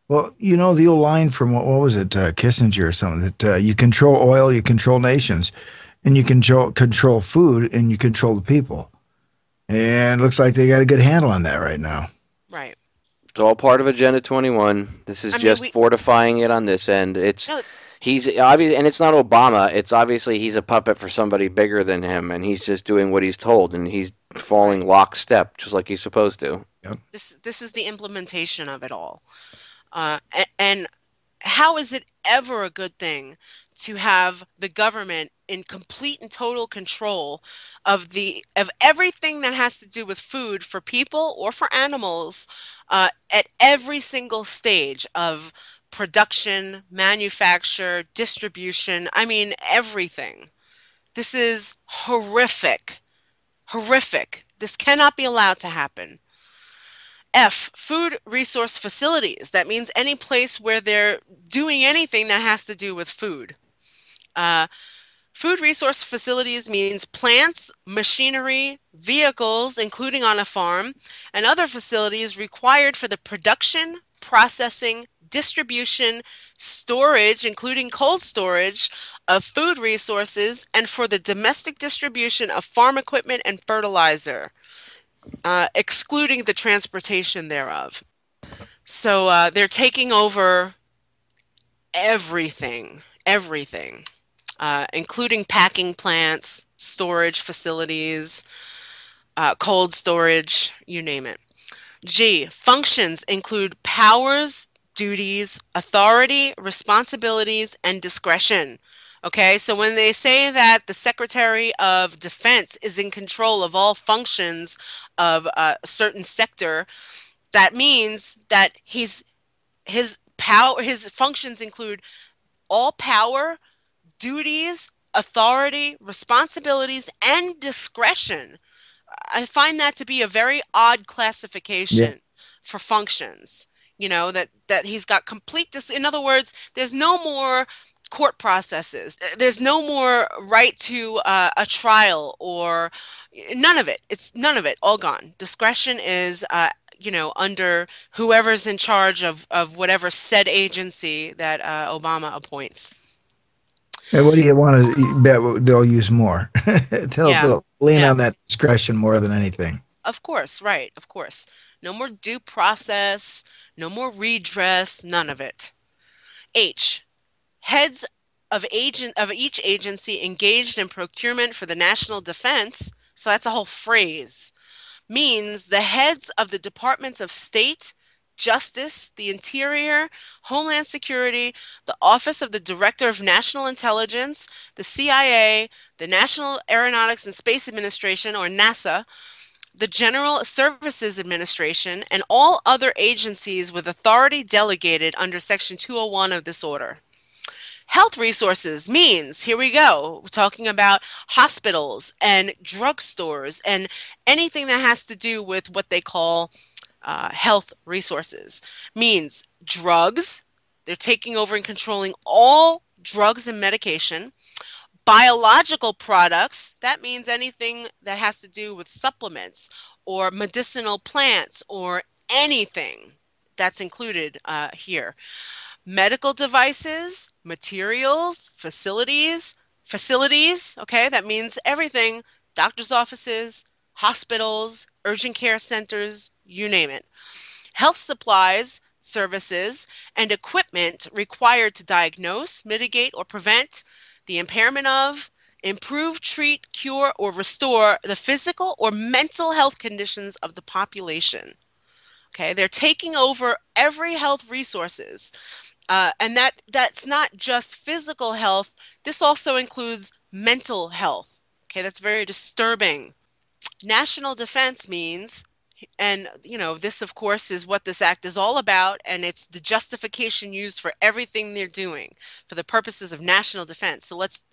Well, you know the old line from what was it, Kissinger or something, that you control oil, you control nations, and you control food, and you control the people. And it looks like they got a good handle on that right now. Right. It's all part of Agenda 21. This is just fortifying it on this end. He's obvious, and it's not Obama. It's obviously he's a puppet for somebody bigger than him, and he's just doing what he's told, and he's falling lockstep, just like he's supposed to. Yep. This is the implementation of it all. And how is it ever a good thing to have the government in complete and total control of everything that has to do with food for people or for animals at every single stage of production, manufacture, distribution? I mean, everything. This is horrific. Horrific. This cannot be allowed to happen. F, food resource facilities. That means any place where they're doing anything that has to do with food. Food resource facilities means plants, machinery, vehicles, including on a farm, and other facilities required for the production, processing, distribution, storage, including cold storage, of food resources, and for the domestic distribution of farm equipment and fertilizer. Excluding the transportation thereof. So they're taking over everything, including packing plants, storage facilities, cold storage, you name it. G, functions include powers, duties, authority, responsibilities, and discretion. Okay, so when they say that the Secretary of Defense is in control of all functions of a certain sector, that means that his functions include all power, duties, authority, responsibilities, and discretion. I find that to be a very odd classification for functions. That he's got complete in other words, there's no more court processes. There's no more right to a trial or none of it. It's none of it. All gone. Discretion is under whoever's in charge of whatever said agency that Obama appoints. And what do you want to bet they'll use more? They'll lean on that discretion more than anything. Of course, right. Of course. No more due process, no more redress, none of it. H, heads of each agency engaged in procurement for the national defense, so that's a whole phrase, means the heads of the departments of state, justice, the interior, homeland security, the office of the director of national intelligence, the CIA, the National Aeronautics and Space Administration, or NASA, the General Services Administration, and all other agencies with authority delegated under Section 201 of this order. Health resources means, here we go, we're talking about hospitals and drugstores and anything that has to do with what they call health resources. Means drugs, they're taking over and controlling all drugs and medication. Biological products, that means anything that has to do with supplements or medicinal plants or anything that's included here. Medical devices, materials, facilities, okay, that means everything, doctor's offices, hospitals, urgent care centers, you name it. Health supplies, services, and equipment required to diagnose, mitigate, or prevent the impairment of, improve, treat, cure, or restore the physical or mental health conditions of the population. Okay, they're taking over every health resources. And that's not just physical health. This also includes mental health. Okay, that's very disturbing. National defense means, and this of course is what this act is all about, and it's the justification used for everything they're doing for the purposes of national defense. So let's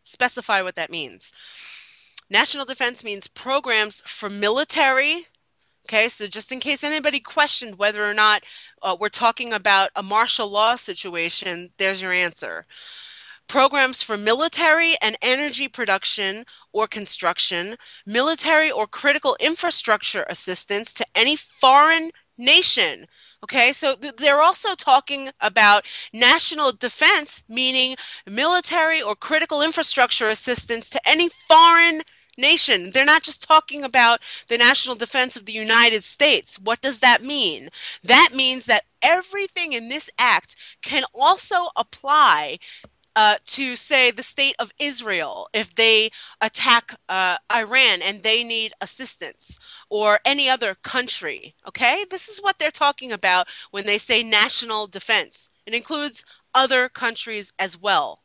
specify what that means. National defense means programs for military. Okay, so just in case anybody questioned whether or not we're talking about a martial law situation, there's your answer. Programs for military and energy production or construction, military or critical infrastructure assistance to any foreign nation. Okay, so they're also talking about national defense, meaning military or critical infrastructure assistance to any foreign nation. They're not just talking about the national defense of the United States. What does that mean? That means that everything in this act can also apply to, say, the state of Israel if they attack Iran and they need assistance, or any other country. Okay, this is what they're talking about when they say national defense. It includes other countries as well.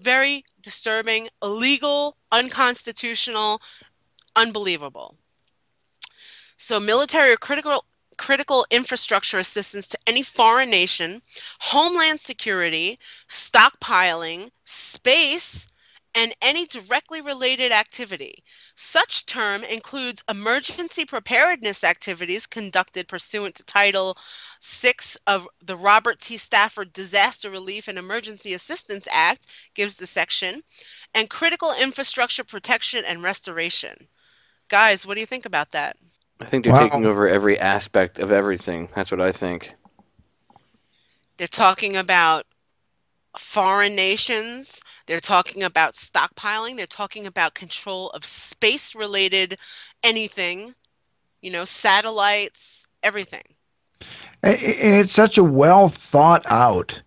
Very disturbing, illegal, unconstitutional, unbelievable. So military or critical infrastructure assistance to any foreign nation, homeland security, stockpiling, space, and any directly related activity. Such term includes emergency preparedness activities conducted pursuant to Title VI of the Robert T. Stafford Disaster Relief and Emergency Assistance Act, gives the section, and critical infrastructure protection and restoration. Guys, what do you think about that? I think they're taking Wow. over every aspect of everything. That's what I think. They're talking about foreign nations. They're talking about stockpiling. They're talking about control of space-related anything, satellites, everything. And it's such a well thought out,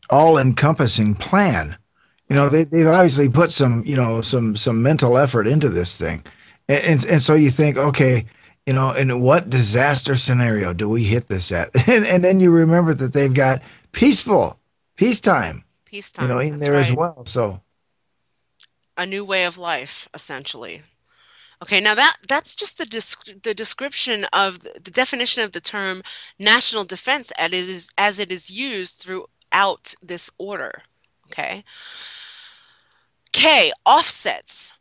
all encompassing plan. They've obviously put some mental effort into this thing. And so you think, okay, in what disaster scenario do we hit this at? And then you remember that they've got peacetime, Peacetime, in that's there as right. well. So A new way of life, essentially. Okay, now that's just the description of the definition of the term national defense as it is used throughout this order. Okay. K, offsets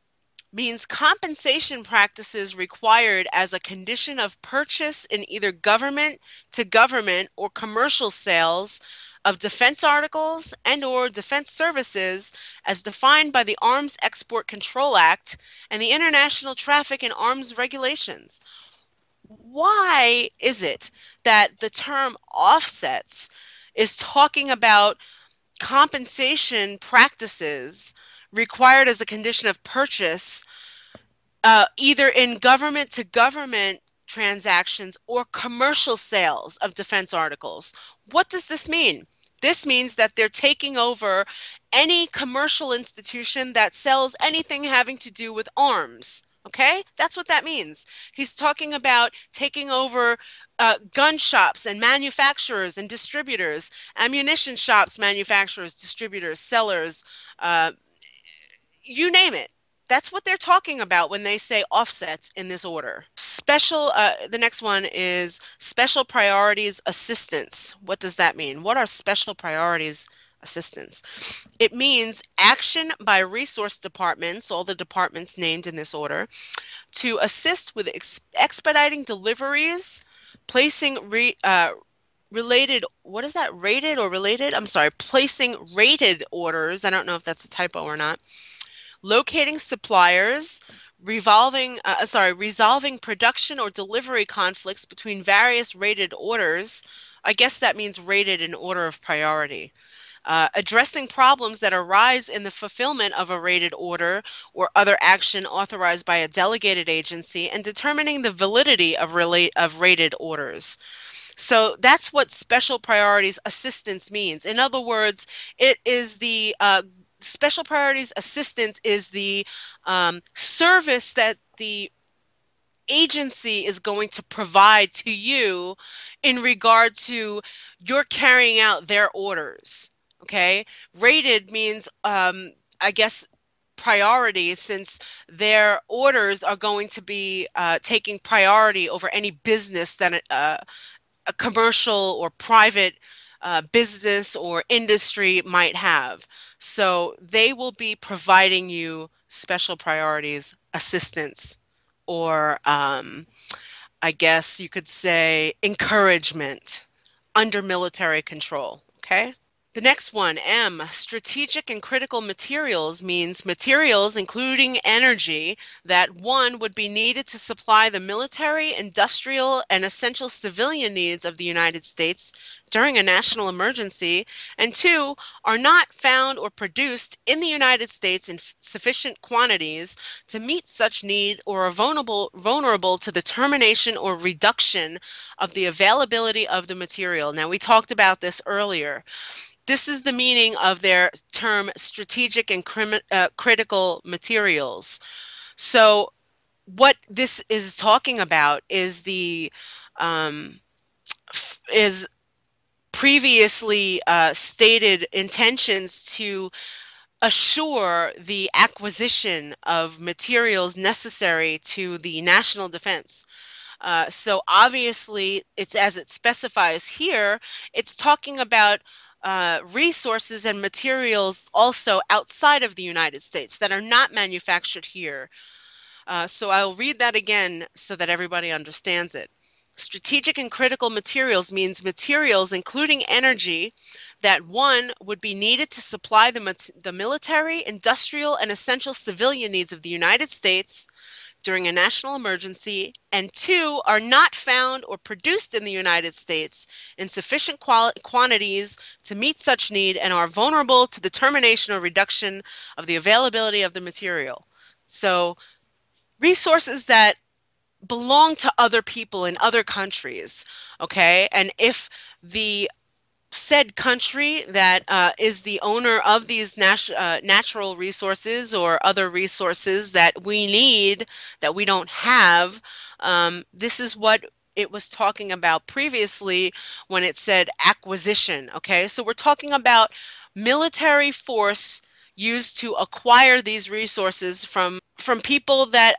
means compensation practices required as a condition of purchase in either government to government or commercial sales of defense articles and/or defense services as defined by the Arms Export Control Act and the International Traffic in Arms Regulations. Why is it that the term offsets is talking about compensation practices required as a condition of purchase either in government to government transactions or commercial sales of defense articles. What does this mean? This means that they're taking over any commercial institution that sells anything having to do with arms. Okay? That's what that means. He's talking about taking over gun shops and manufacturers and distributors, ammunition shops, manufacturers, distributors, sellers, uh, you name it. That's what they're talking about when they say offsets in this order. The next one is special priorities assistance. What does that mean? What are special priorities assistance? It means action by resource departments, all the departments named in this order, to assist with expediting deliveries, placing related, what is that, rated or related? I'm sorry, placing rated orders. I don't know if that's a typo or not. Locating suppliers, resolving production or delivery conflicts between various rated orders. I guess that means rated in order of priority. Addressing problems that arise in the fulfillment of a rated order or other action authorized by a delegated agency, and determining the validity of rated orders. So that's what special priorities assistance means. In other words, it is the special priorities assistance is the service that the agency is going to provide to you in regard to your carrying out their orders. Okay, rated means I guess priority, since their orders are going to be taking priority over any business that a commercial or private business or industry might have. So they will be providing you special priorities assistance, or I guess you could say encouragement under military control. Okay. The next one, M, strategic and critical materials, means materials including energy that, one, would be needed to supply the military, industrial, and essential civilian needs of the United States during a national emergency, and two, are not found or produced in the United States in sufficient quantities to meet such need, or are vulnerable to the termination or reduction of the availability of the material. Now, we talked about this earlier. This is the meaning of their term strategic and critical materials. So what this is talking about is the is previously stated intentions to assure the acquisition of materials necessary to the national defense. So obviously, it's, as it specifies here, it's talking about resources and materials also outside of the United States that are not manufactured here. So I'll read that again so that everybody understands it. Strategic and critical materials means materials including energy that, one, would be needed to supply the military, industrial, and essential civilian needs of the United States during a national emergency, and two, are not found or produced in the United States in sufficient quantities to meet such need, and are vulnerable to the termination or reduction of the availability of the material. So resources that belong to other people in other countries, okay? And if the said country that is the owner of these natural resources or other resources that we need that we don't have, this is what it was talking about previously when it said acquisition. Okay, so we're talking about military force used to acquire these resources from people that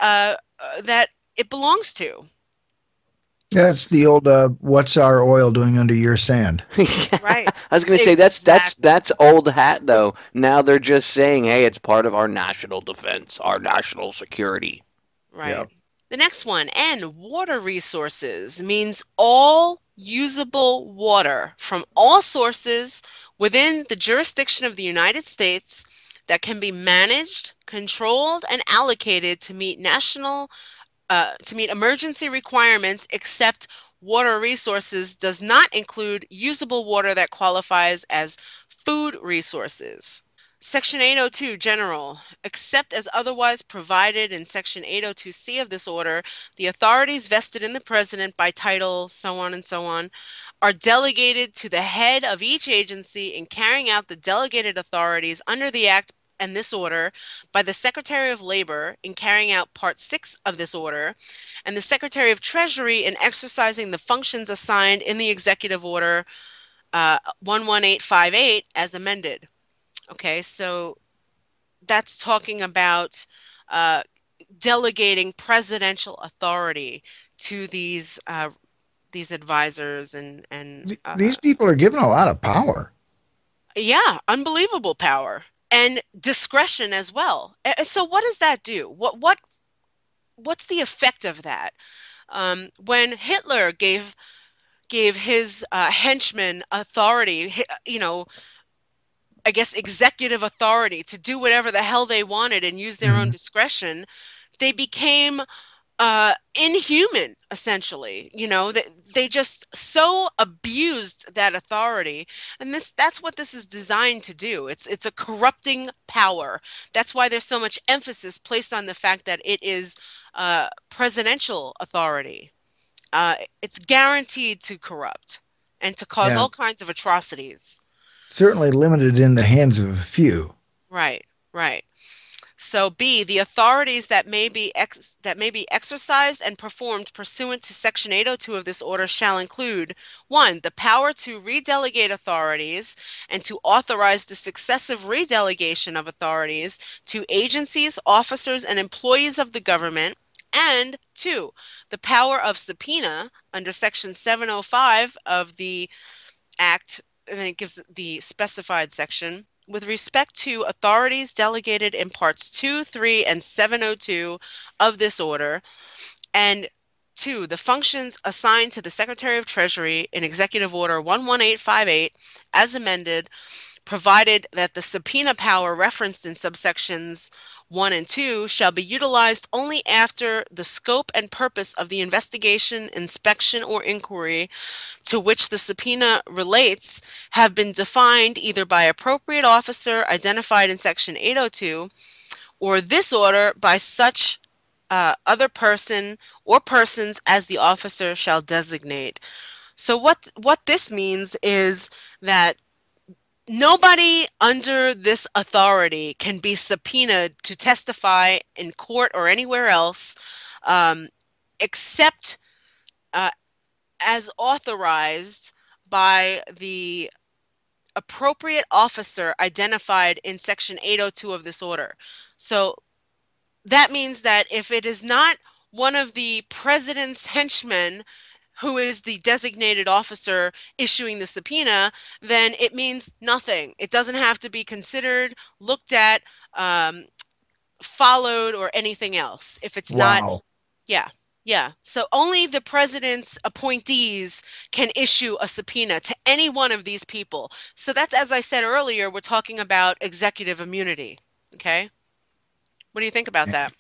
that it belongs to. That's the old what's our oil doing under your sand? Yeah. Right. I was going to say Exactly. that's old hat though. Now they're just saying, "Hey, it's part of our national defense, our national security." Right. Yep. The next one, N, water resources, means all usable water from all sources within the jurisdiction of the United States that can be managed, controlled, and allocated to meet emergency requirements, except water resources does not include usable water that qualifies as food resources. Section 802, General. Except as otherwise provided in Section 802C of this order, the authorities vested in the President by title, so on and so on, are delegated to the head of each agency in carrying out the delegated authorities under the Act and this order by the Secretary of Labor in carrying out Part 6 of this order, and the Secretary of Treasury in exercising the functions assigned in the Executive Order 11858 as amended. Okay, so that's talking about delegating presidential authority to these advisors and These people are given a lot of power. yeah, unbelievable power and discretion as well. So what does that do? What's the effect of that? When Hitler gave his henchmen authority, I guess executive authority to do whatever the hell they wanted and use their own discretion, they became inhuman, essentially. They just so abused that authority, and that's what this is designed to do. It's a corrupting power. That's why there's so much emphasis placed on the fact that it is presidential authority. It's guaranteed to corrupt and to cause Yeah. all kinds of atrocities. Certainly limited in the hands of a few. Right, right. So B, the authorities that may be exercised and performed pursuant to Section 802 of this order shall include 1. The power to redelegate authorities and to authorize the successive redelegation of authorities to agencies, officers, and employees of the government, and 2. The power of subpoena under Section 705 of the Act, and then it gives the specified section, with respect to authorities delegated in Parts 2, 3, and 702 of this order, and 2. The functions assigned to the Secretary of Treasury in Executive Order 11858 as amended, provided that the subpoena power referenced in subsections 1 and 2 shall be utilized only after the scope and purpose of the investigation, inspection, or inquiry to which the subpoena relates have been defined either by appropriate officer identified in Section 802 or this order by such other person or persons as the officer shall designate. So what this means is that nobody under this authority can be subpoenaed to testify in court or anywhere else except as authorized by the appropriate officer identified in Section 802 of this order. So that means that if it is not one of the president's henchmen who is the designated officer issuing the subpoena, then it means nothing. It doesn't have to be considered, looked at, followed, or anything else. If it's not, Wow. yeah. Yeah. So only the president's appointees can issue a subpoena to any one of these people. So that's, as I said earlier, we're talking about executive immunity. Okay. What do you think about that?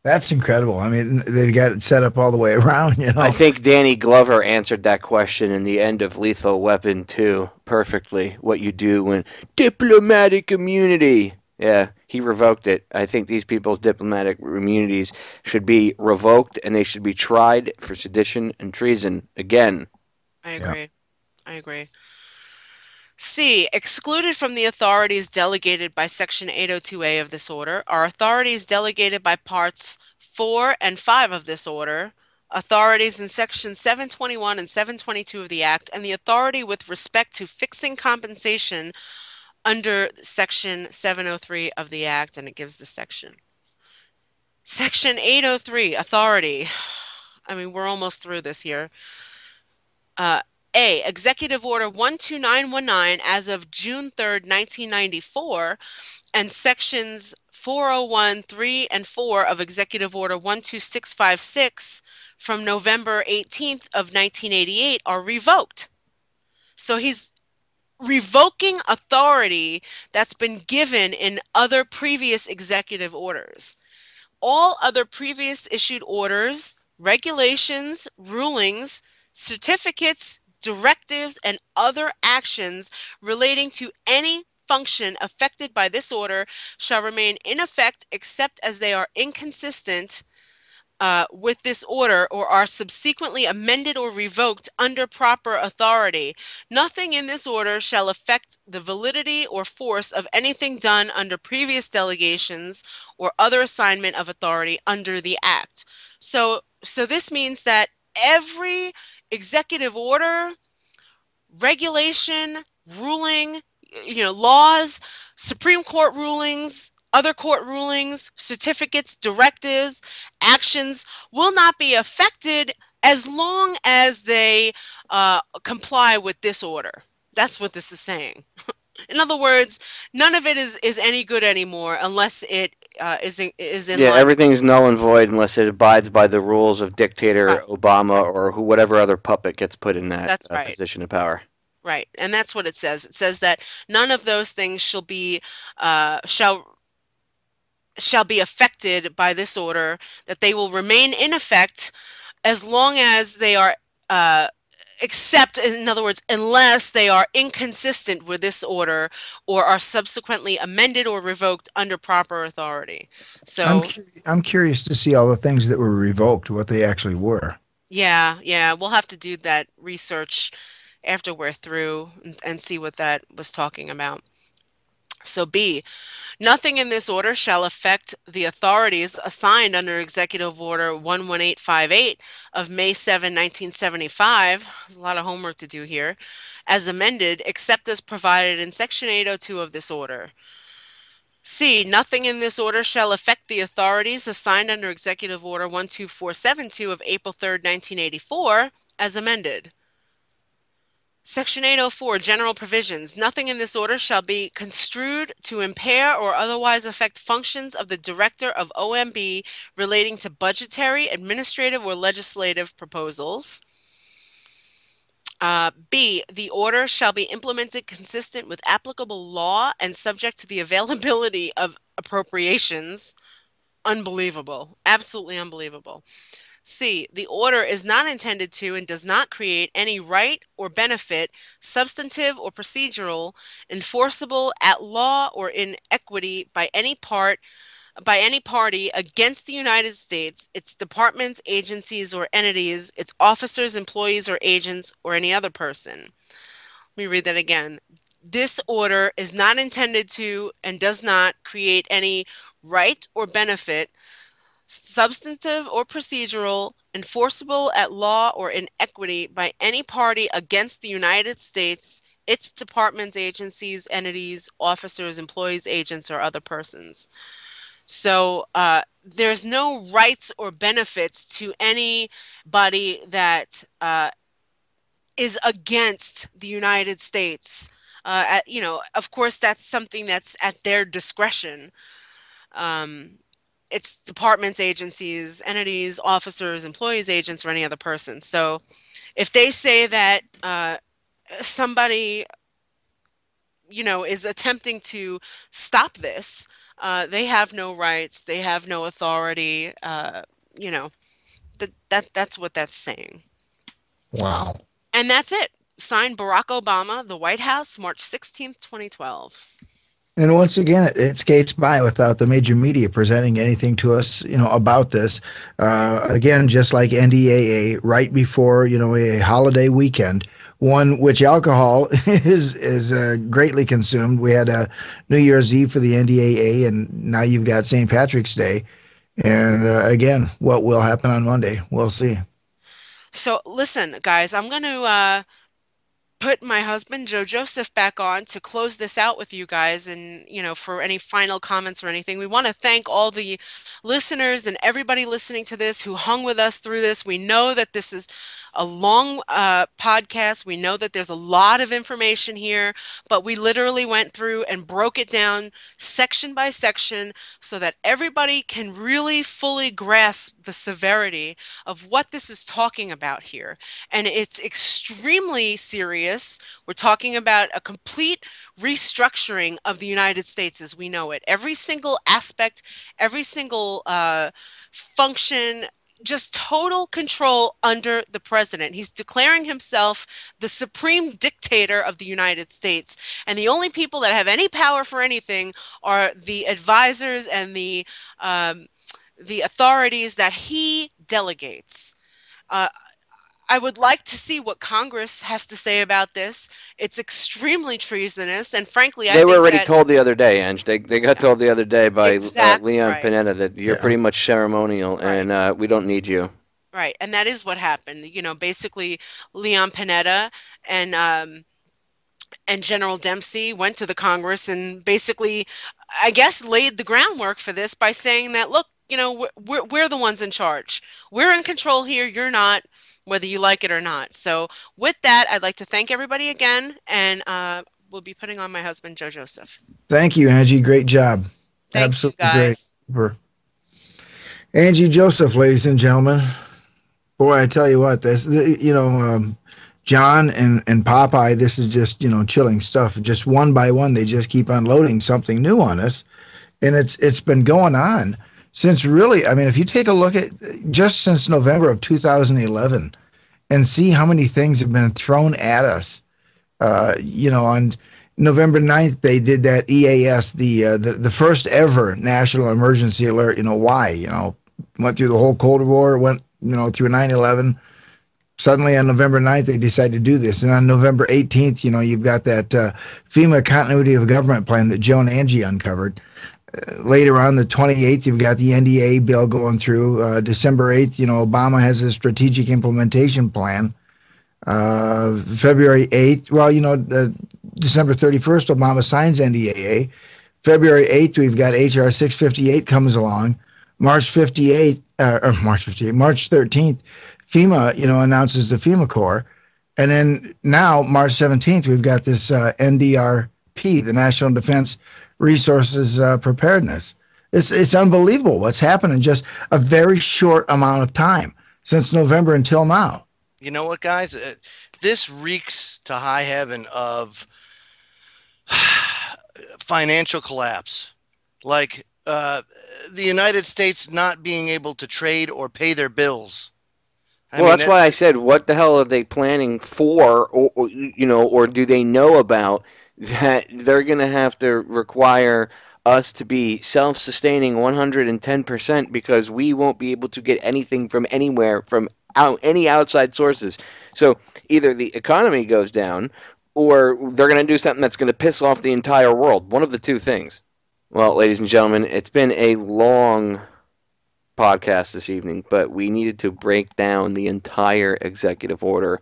That's incredible. I mean, they've got it set up all the way around, I think Danny Glover answered that question in the end of Lethal Weapon 2 perfectly. What you do when diplomatic immunity. Yeah, he revoked it. I think these people's diplomatic immunities should be revoked and they should be tried for sedition and treason again. I agree. Yeah. I agree. C. Excluded from the authorities delegated by Section 802A of this order are authorities delegated by Parts 4 and 5 of this order, authorities in Section 721 and 722 of the Act, and the authority with respect to fixing compensation under Section 703 of the Act, and it gives the section. Section 803, authority. I mean, we're almost through this here. A. Executive Order 12919 as of June 3rd, 1994, and Sections 401, 3, and 4 of Executive Order 12656 from November 18th of 1988 are revoked. So he's revoking authority that's been given in other previous executive orders. All other previous issued orders, regulations, rulings, certificates, directives, and other actions relating to any function affected by this order shall remain in effect except as they are inconsistent with this order or are subsequently amended or revoked under proper authority. Nothing in this order shall affect the validity or force of anything done under previous delegations or other assignment of authority under the Act. So this means that every executive order, regulation, ruling, laws, Supreme Court rulings, other court rulings, certificates, directives, actions will not be affected as long as they comply with this order. That's what this is saying. In other words, none of it is any good anymore unless it is in Yeah, line. everything's null and void unless it abides by the rules of dictator Right. Obama or whatever other puppet gets put in that That's right. position of power. Right, and that's what it says. It says that none of those things shall be affected by this order, that they will remain in effect as long as they are except, in other words, unless they are inconsistent with this order or are subsequently amended or revoked under proper authority. So I'm curious to see all the things that were revoked, what they actually were. yeah, we'll have to do that research after we're through and see what that was talking about. So B, nothing in this order shall affect the authorities assigned under Executive Order 11858 of May 7, 1975. There's a lot of homework to do here. As amended, except as provided in Section 802 of this order. C, nothing in this order shall affect the authorities assigned under Executive Order 12472 of April 3, 1984, as amended. Section 804, General Provisions. Nothing in this order shall be construed to impair or otherwise affect functions of the Director of OMB relating to budgetary, administrative, or legislative proposals. B, the order shall be implemented consistent with applicable law and subject to the availability of appropriations. Unbelievable. Absolutely unbelievable. C, the order is not intended to and does not create any right or benefit, substantive or procedural, enforceable at law or in equity by any party against the United States, its departments, agencies, or entities, its officers, employees, or agents, or any other person. Let me read that again. This order is not intended to and does not create any right or benefit, substantive or procedural, enforceable at law or in equity by any party against the United States, its departments, agencies, entities, officers, employees, agents, or other persons. So there's no rights or benefits to anybody that is against the United States. Of course, that's something that's at their discretion. It's departments, agencies, entities, officers, employees, agents, or any other person. So if they say that somebody, is attempting to stop this, they have no rights, they have no authority, that's what that's saying. Wow. And that's it. Signed Barack Obama, the White House, March 16th, 2012. And once again, it skates by without the major media presenting anything to us, about this. Again, just like NDAA, right before, a holiday weekend, one which alcohol is greatly consumed. We had a New Year's Eve for the NDAA, and now you've got St. Patrick's Day. And again, what will happen on Monday? We'll see. So listen, guys, I'm going to put my husband, Joe Joseph, back on to close this out with you guys. And, for any final comments or anything, we want to thank all the listeners and everybody listening to this who hung with us through this. We know that this is a long podcast. We know that there's a lot of information here, but we literally went through and broke it down section by section so that everybody can really fully grasp the severity of what this is talking about here. And it's extremely serious. We're talking about a complete restructuring of the United States as we know it. Every single aspect, every single function, just total control under the president. He's declaring himself the supreme dictator of the United States. And the only people that have any power for anything are the advisors and the authorities that he delegates. Uh, I would like to see what Congress has to say about this. It's extremely treasonous, and frankly, I They were think already that told the other day, Ange. They got told the other day by exactly Leon right. Panetta that you're Yeah. pretty much ceremonial, Right. and we don't need you. Right, and that is what happened. Basically, Leon Panetta and General Dempsey went to the Congress and basically, I guess, laid the groundwork for this by saying that, look, we're the ones in charge. We're in control here. You're not, whether you like it or not. So, with that, I'd like to thank everybody again, and we'll be putting on my husband, Joe Joseph. Thank you, Angie. Great job. Thank you, Absolutely great. guys. Angie Joseph, ladies and gentlemen. Boy, I tell you what, John and Popeye, this is just, chilling stuff. Just one by one, they just keep unloading something new on us. And it's been going on since really, I mean, if you take a look at just since November of 2011 and see how many things have been thrown at us, on November 9th, they did that EAS, the first ever national emergency alert. Why? Went through the whole Cold War, went, through 9/11. Suddenly on November 9th, they decided to do this. And on November 18th, you've got that FEMA continuity of government plan that Joe and Angie uncovered. Later on, the 28th, you've got the NDA bill going through. December 8th, Obama has a strategic implementation plan. February 8th, December 31st, Obama signs NDAA. February 8th, we've got HR 658 comes along. March 13th, FEMA, announces the FEMA Corps. And then now, March 17th, we've got this NDRP, the National Defense Resources Preparedness. It's unbelievable what's happened in just a very short amount of time since November until now. You know what, guys? This reeks to high heaven of financial collapse. Like the United States not being able to trade or pay their bills. That's why I said, what the hell are they planning for, or do they know about that they're going to have to require us to be self-sustaining 110% because we won't be able to get anything from anywhere, from any outside sources. So either the economy goes down or they're going to do something that's going to piss off the entire world. One of the two things. Well, ladies and gentlemen, it's been a long podcast this evening, but we needed to break down the entire executive order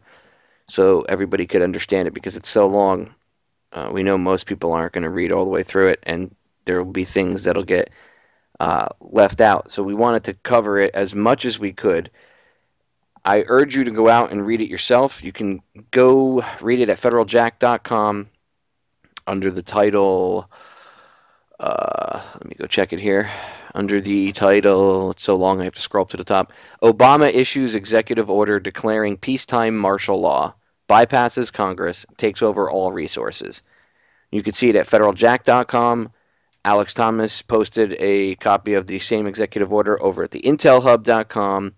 so everybody could understand it because it's so long. We know most people aren't going to read all the way through it, and there will be things that'll get left out. So we wanted to cover it as much as we could. I urge you to go out and read it yourself. You can go read it at federaljack.com under the title, let me go check it here, under the title, it's so long I have to scroll up to the top, Obama issues executive order declaring peacetime martial law, bypasses Congress, takes over all resources. You can see it at federaljack.com. Alex Thomas posted a copy of the same executive order over at the intelhub.com,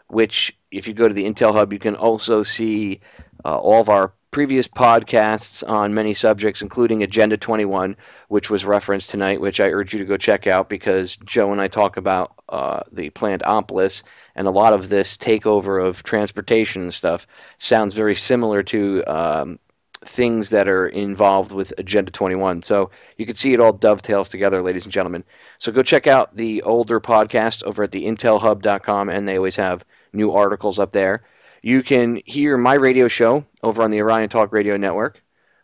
which if you go to the Intel Hub, you can also see all of our previous podcasts on many subjects, including Agenda 21, which was referenced tonight, which I urge you to go check out because Joe and I talk about the planned Ompolis, and a lot of this takeover of transportation and stuff sounds very similar to things that are involved with Agenda 21. So you can see it all dovetails together, ladies and gentlemen. So go check out the older podcast over at the intelhub.com, and they always have new articles up there. You can hear my radio show over on the Orion Talk Radio Network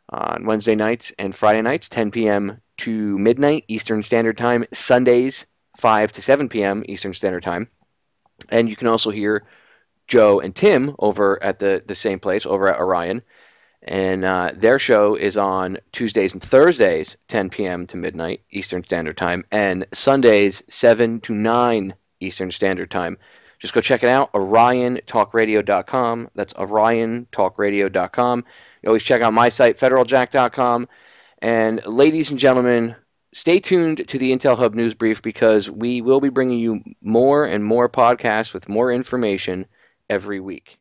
on Wednesday nights and Friday nights, 10 p.m. to midnight Eastern Standard Time, Sundays, 5 to 7 p.m. Eastern Standard Time. And you can also hear Joe and Tim over at the same place, over at Orion. And their show is on Tuesdays and Thursdays, 10 p.m. to midnight Eastern Standard Time, and Sundays, 7 to 9 Eastern Standard Time. Just go check it out, oriontalkradio.com. That's oriontalkradio.com. You always check out my site, federaljack.com. And ladies and gentlemen, stay tuned to the Intel Hub News Brief because we will be bringing you more and more podcasts with more information every week.